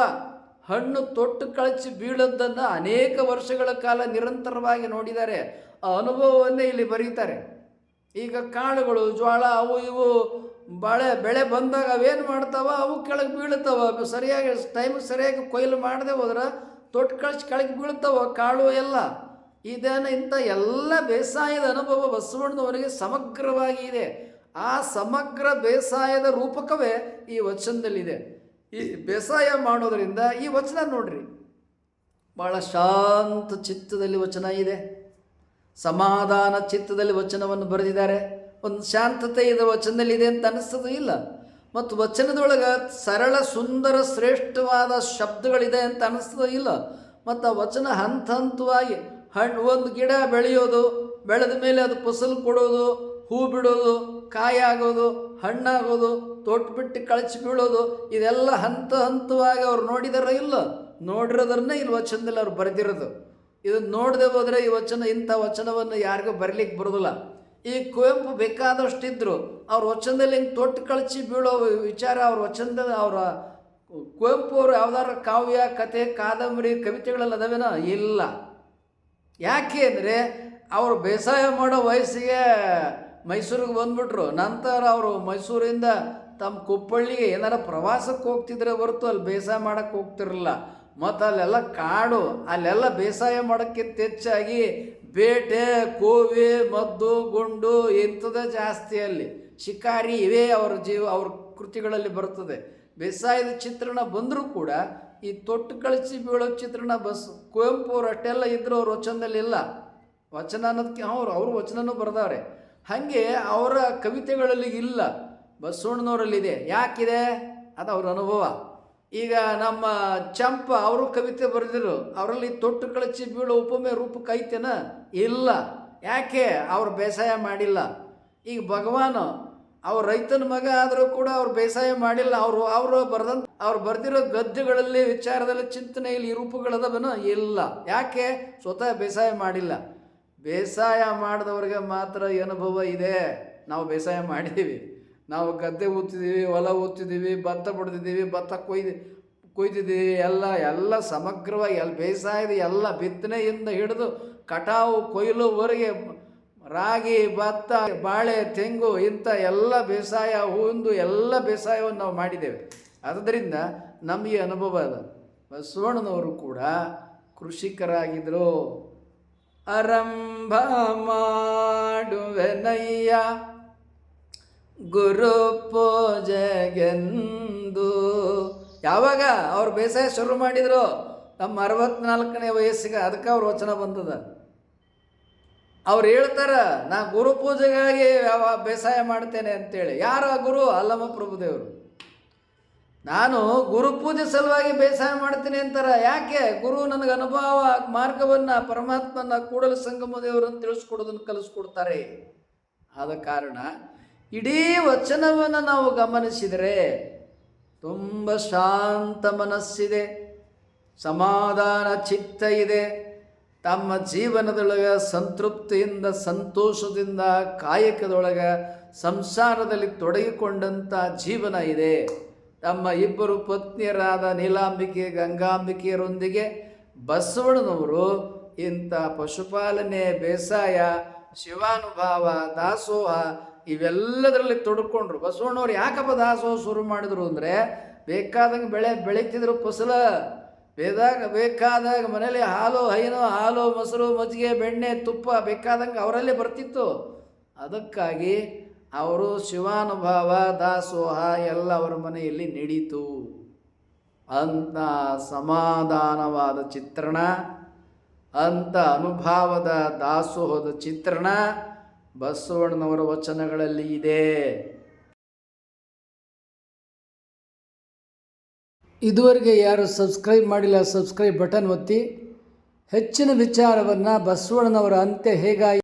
ಹಣ್ಣು ತೊಟ್ಟು ಕಳಚಿ ಬೀಳೋದನ್ನು ಅನೇಕ ವರ್ಷಗಳ ಕಾಲ ನಿರಂತರವಾಗಿ ನೋಡಿದ್ದಾರೆ. ಆ ಅನುಭವವನ್ನೇ ಇಲ್ಲಿ ಬರೀತಾರೆ. ಈಗ ಕಾಳುಗಳು, ಜೋಳ, ಅವು ಇವು ಬೆಳೆ ಬಂದಾಗ ಅವೇನು ಮಾಡ್ತಾವ, ಅವು ಕೆಳಗೆ ಬೀಳ್ತಾವ. ಸರಿಯಾಗಿ ಟೈಮಿಗೆ ಸರಿಯಾಗಿ ಕೊಯ್ಲು ಮಾಡದೆ ಹೋದ್ರೆ ತೊಟ್ಟು ಕಳಚಿ ಕೆಳಗೆ ಬೀಳ್ತಾವ ಕಾಳು ಎಲ್ಲ. ಇಂಥ ಎಲ್ಲ ಬೇಸಾಯದ ಅನುಭವ ಬಸವಣ್ಣನವರಿಗೆ ಸಮಗ್ರವಾಗಿ ಇದೆ. ಆ ಸಮಗ್ರ ಬೇಸಾಯದ ರೂಪಕವೇ ಈ ವಚನದಲ್ಲಿದೆ. ಈ ಬೇಸಾಯ ಮಾಡೋದರಿಂದ ಈ ವಚನ ನೋಡ್ರಿ, ಭಾಳ ಶಾಂತ ಚಿತ್ತದಲ್ಲಿ ವಚನ ಇದೆ, ಸಮಾಧಾನ ಚಿತ್ತದಲ್ಲಿ ವಚನವನ್ನು ಬರೆದಿದ್ದಾರೆ. ಒಂದು ಶಾಂತತೆ ಇದು ವಚನದಲ್ಲಿದೆ ಅಂತ ಅನ್ನಿಸ್ತದೆ ಇಲ್ಲ. ಮತ್ತು ವಚನದೊಳಗೆ ಸರಳ, ಸುಂದರ, ಶ್ರೇಷ್ಠವಾದ ಶಬ್ದಗಳಿದೆ ಅಂತ ಅನ್ನಿಸ್ತದೆ ಇಲ್ಲ. ಮತ್ತು ಆ ವಚನ ಹಂತ ಹಂತವಾಗಿ ಒಂದು ಗಿಡ ಬೆಳೆಯೋದು, ಬೆಳೆದ ಮೇಲೆ ಅದು ಫಸಲು ಕೊಡೋದು, ಹೂ ಬಿಡೋದು, ಕಾಯಾಗೋದು, ಹಣ್ಣಾಗೋದು, ತೊಟ್ಟು ಬಿಟ್ಟು ಕಳಚಿ ಬೀಳೋದು, ಇದೆಲ್ಲ ಹಂತ ಹಂತವಾಗಿ ಅವ್ರು ನೋಡಿದಾರ ಇಲ್ಲ. ನೋಡಿರೋದನ್ನೇ ಇಲ್ಲಿ ವಚನದಲ್ಲಿ ಅವ್ರು ಬರೆದಿರೋದು. ಇದನ್ನು ನೋಡದೆ ಹೋದರೆ ಈ ವಚನ, ಇಂಥ ವಚನವನ್ನು ಯಾರಿಗೂ ಬರಲಿಕ್ಕೆ ಬರೋದಿಲ್ಲ. ಈ ಕುವೆಂಪು ಬೇಕಾದಷ್ಟಿದ್ರು, ಅವ್ರ ವಚನದಲ್ಲಿ ಹಿಂಗೆ ತೊಟ್ಟು ಕಳಚಿ ಬೀಳೋ ವಿಚಾರ ಅವ್ರ ವಚನದಲ್ಲಿ, ಅವರ ಕುವೆಂಪು ಅವರು ಯಾವ್ದಾರ ಕಾವ್ಯ, ಕತೆ, ಕಾದಂಬರಿ, ಕವಿತೆಗಳಲ್ಲಿ ಅದಾವೇನೋ ಇಲ್ಲ. ಯಾಕೆ ಅಂದರೆ ಅವರು ಬೇಸಾಯ ಮಾಡೋ ವಯಸ್ಸಿಗೆ ಮೈಸೂರಿಗೆ ಬಂದುಬಿಟ್ರು. ನಂತರ ಅವರು ಮೈಸೂರಿಂದ ತಮ್ಮ ಕುಪ್ಪಳ್ಳಿಗೆ ಏನಾರ ಪ್ರವಾಸಕ್ಕೆ ಹೋಗ್ತಿದ್ರೆ ಹೊರತು ಅಲ್ಲಿ ಬೇಸಾಯ ಮಾಡೋಕ್ಕೆ ಹೋಗ್ತಿರಲಿಲ್ಲ. ಮತ್ತು ಅಲ್ಲೆಲ್ಲ ಕಾಡು, ಅಲ್ಲೆಲ್ಲ ಬೇಸಾಯ ಮಾಡೋಕ್ಕಿಂತ ಹೆಚ್ಚಾಗಿ ಬೇಟೆ, ಕೋವಿ, ಮದ್ದು, ಗುಂಡು ಇಂಥದ್ದೇ ಜಾಸ್ತಿ. ಅಲ್ಲಿ ಶಿಕಾರಿ ಇವೇ ಅವ್ರ ಕೃತಿಗಳಲ್ಲಿ ಬರ್ತದೆ. ಬೇಸಾಯದ ಚಿತ್ರಣ ಬಂದರೂ ಕೂಡ ಈ ತೊಟ್ಟು ಕಳಚಿ ಬೀಳೋ ಚಿತ್ರಣ ಕುವೆಂಪು ಅವರು ಅಷ್ಟೆಲ್ಲ ಇದ್ದರೂ ಅವ್ರ ವಚನದಲ್ಲಿ ಇಲ್ಲ. ವಚನ ಅನ್ನೋದಕ್ಕೆ ಅವರು ವಚನನೂ ಬರೆದವ್ರೆ. ಹಾಗೆ ಅವರ ಕವಿತೆಗಳಲ್ಲಿ ಇಲ್ಲ, ಬಸವಣ್ಣನವರಲ್ಲಿದೆ. ಯಾಕಿದೆ? ಅದು ಅವ್ರ ಅನುಭವ. ಈಗ ನಮ್ಮ ಚಂಪ ಅವರು ಕವಿತೆ ಬರೆದಿರು, ಅವರಲ್ಲಿ ತೊಟ್ಟು ಕಳಚಿ ಬೀಳೋ ಉಪಮೆ ರೂಪಕ್ಕೆ ಐತೆನ? ಇಲ್ಲ. ಯಾಕೆ? ಅವರು ಬೇಸಾಯ ಮಾಡಿಲ್ಲ. ಈಗ ಭಗವಾನ್ ಅವ್ರು ರೈತನ ಮಗ ಆದರೂ ಕೂಡ ಅವ್ರು ಬೇಸಾಯ ಮಾಡಿಲ್ಲ. ಅವ್ರು ಬರೆದಿರೋ ಗದ್ಯಗಳಲ್ಲಿ ವಿಚಾರದಲ್ಲಿ ಚಿಂತನೆಯಲ್ಲಿ ಈ ರೂಪಗಳದವನು ಇಲ್ಲ. ಯಾಕೆ? ಸ್ವತಃ ಬೇಸಾಯ ಮಾಡಿಲ್ಲ. ಬೇಸಾಯ ಮಾಡಿದವ್ರಿಗೆ ಮಾತ್ರ ಈ ಅನುಭವ ಇದೆ. ನಾವು ಬೇಸಾಯ ಮಾಡಿದ್ದೀವಿ, ನಾವು ಗದ್ದೆ ಊತ್ತಿದ್ದೀವಿ, ಹೊಲ ಊತ್ತಿದ್ದೀವಿ, ಭತ್ತ ಬಡ್ದಿದ್ದೀವಿ, ಭತ್ತ ಕೊಯ್ದಿದ್ದೀವಿ, ಎಲ್ಲ ಸಮಗ್ರವಾಗಿ ಬೇಸಾಯದ ಎಲ್ಲ ಬಿತ್ತನೆಯಿಂದ ಹಿಡಿದು ಕಟಾವು ಕೊಯ್ಲುವರೆಗೆ ರಾಗಿ, ಭತ್ತ, ಬಾಳೆ, ತೆಂಗು ಇಂಥ ಎಲ್ಲ ಬೇಸಾಯ, ಹೂವಿಂದು ಎಲ್ಲ ಬೇಸಾಯವನ್ನು ನಾವು ಮಾಡಿದ್ದೇವೆ. ಆದ್ದರಿಂದ ನಮಗೆ ಅನುಭವ ಅದ. ಬಸವಣ್ಣನವರು ಕೂಡ ಕೃಷಿಕರಾಗಿದ್ದರು. ಆರಂಭ ಮಾಡುವೆನಯ್ಯ ಗುರು ಪೂಜೆಗೆಂದು. ಯಾವಾಗ ಅವ್ರು ಬೇಸಾಯ ಶುರು ಮಾಡಿದ್ರು? ನಮ್ಮ 64ನೇ ವಯಸ್ಸಿಗೆ. ಅದಕ್ಕೆ ಅವ್ರ ವಚನ ಬಂದದ. ಅವ್ರು ಹೇಳ್ತಾರ, ನಾ ಗುರು ಪೂಜೆಗಾಗಿ ಬೇಸಾಯ ಮಾಡ್ತೇನೆ ಅಂತೇಳಿ. ಯಾರ ಗುರು? ಅಲ್ಲಮ ಪ್ರಭುದೇವರು. ನಾನು ಗುರು ಪೂಜೆ ಸಲುವಾಗಿ ಬೇಸಾಯ ಮಾಡ್ತೀನಿ ಅಂತಾರ. ಯಾಕೆ? ಗುರು ನನಗೆ ಅನುಭವ ಮಾರ್ಗವನ್ನು, ಪರಮಾತ್ಮನ ಕೂಡಲ ಸಂಗಮ ದೇವರನ್ನು ತಿಳಿಸ್ಕೊಡೋದನ್ನು ಕಲಿಸ್ಕೊಡ್ತಾರೆ. ಆದ ಕಾರಣ ಇಡೀ ವಚನವನ್ನು ನಾವು ಗಮನಿಸಿದರೆ ತುಂಬ ಶಾಂತ ಮನಸ್ಸಿದೆ, ಸಮಾಧಾನ ಚಿತ್ತ ಇದೆ. ತಮ್ಮ ಜೀವನದೊಳಗೆ ಸಂತೃಪ್ತಿಯಿಂದ, ಸಂತೋಷದಿಂದ, ಕಾಯಕದೊಳಗೆ, ಸಂಸಾರದಲ್ಲಿ ತೊಡಗಿಕೊಂಡಂಥ ಜೀವನ ಇದೆ. ತಮ್ಮ ಇಬ್ಬರು ಪತ್ನಿಯರಾದ ನೀಲಾಂಬಿಕೆ, ಗಂಗಾಂಬಿಕೆಯರೊಂದಿಗೆ ಬಸವಣ್ಣನವರು ಇಂಥ ಪಶುಪಾಲನೆ, ಬೇಸಾಯ, ಶಿವಾನುಭಾವ, ದಾಸೋಹ ಇವೆಲ್ಲದರಲ್ಲಿ ತೊಡ್ಕೊಂಡ್ರು. ಬಸವಣ್ಣವ್ರು ಯಾಕಪ್ಪ ದಾಸೋಹ ಶುರು ಮಾಡಿದ್ರು ಅಂದರೆ, ಬೇಕಾದಂಗೆ ಬೆಳೀತಿದ್ರು ಫಸಲ. ಬೇಕಾದಾಗ ಮನೇಲಿ ಹಾಲು, ಮೊಸರು, ಮಜ್ಜಿಗೆ, ಬೆಣ್ಣೆ, ತುಪ್ಪ ಬೇಕಾದಂಗೆ ಅವರಲ್ಲೇ ಬರ್ತಿತ್ತು. ಅದಕ್ಕಾಗಿ ಅವರು ಶಿವಾನುಭಾವ, ದಾಸೋಹ ಎಲ್ಲ ಅವರ ಮನೆಯಲ್ಲಿ ನಡೀತು. ಅಂಥ ಸಮಾಧಾನವಾದ ಚಿತ್ರಣ, ಅಂಥ ಅನುಭಾವದ ದಾಸೋಹದ ಚಿತ್ರಣ ಬಸವಣ್ಣನವರ ವಚನಗಳಲ್ಲಿ ಇದೆ. ಇದುವರೆಗೆ ಯಾರು ಸಬ್ಸ್ಕ್ರೈಬ್ ಮಾಡಿಲ್ಲ, ಸಬ್ಸ್ಕ್ರೈಬ್ ಬಟನ್ ಒತ್ತಿ. ಹೆಚ್ಚಿನ ವಿಚಾರವನ್ನು ಬಸವಣ್ಣನವರ ಅಂತ್ಯ ಹೇಗಾಯಿತು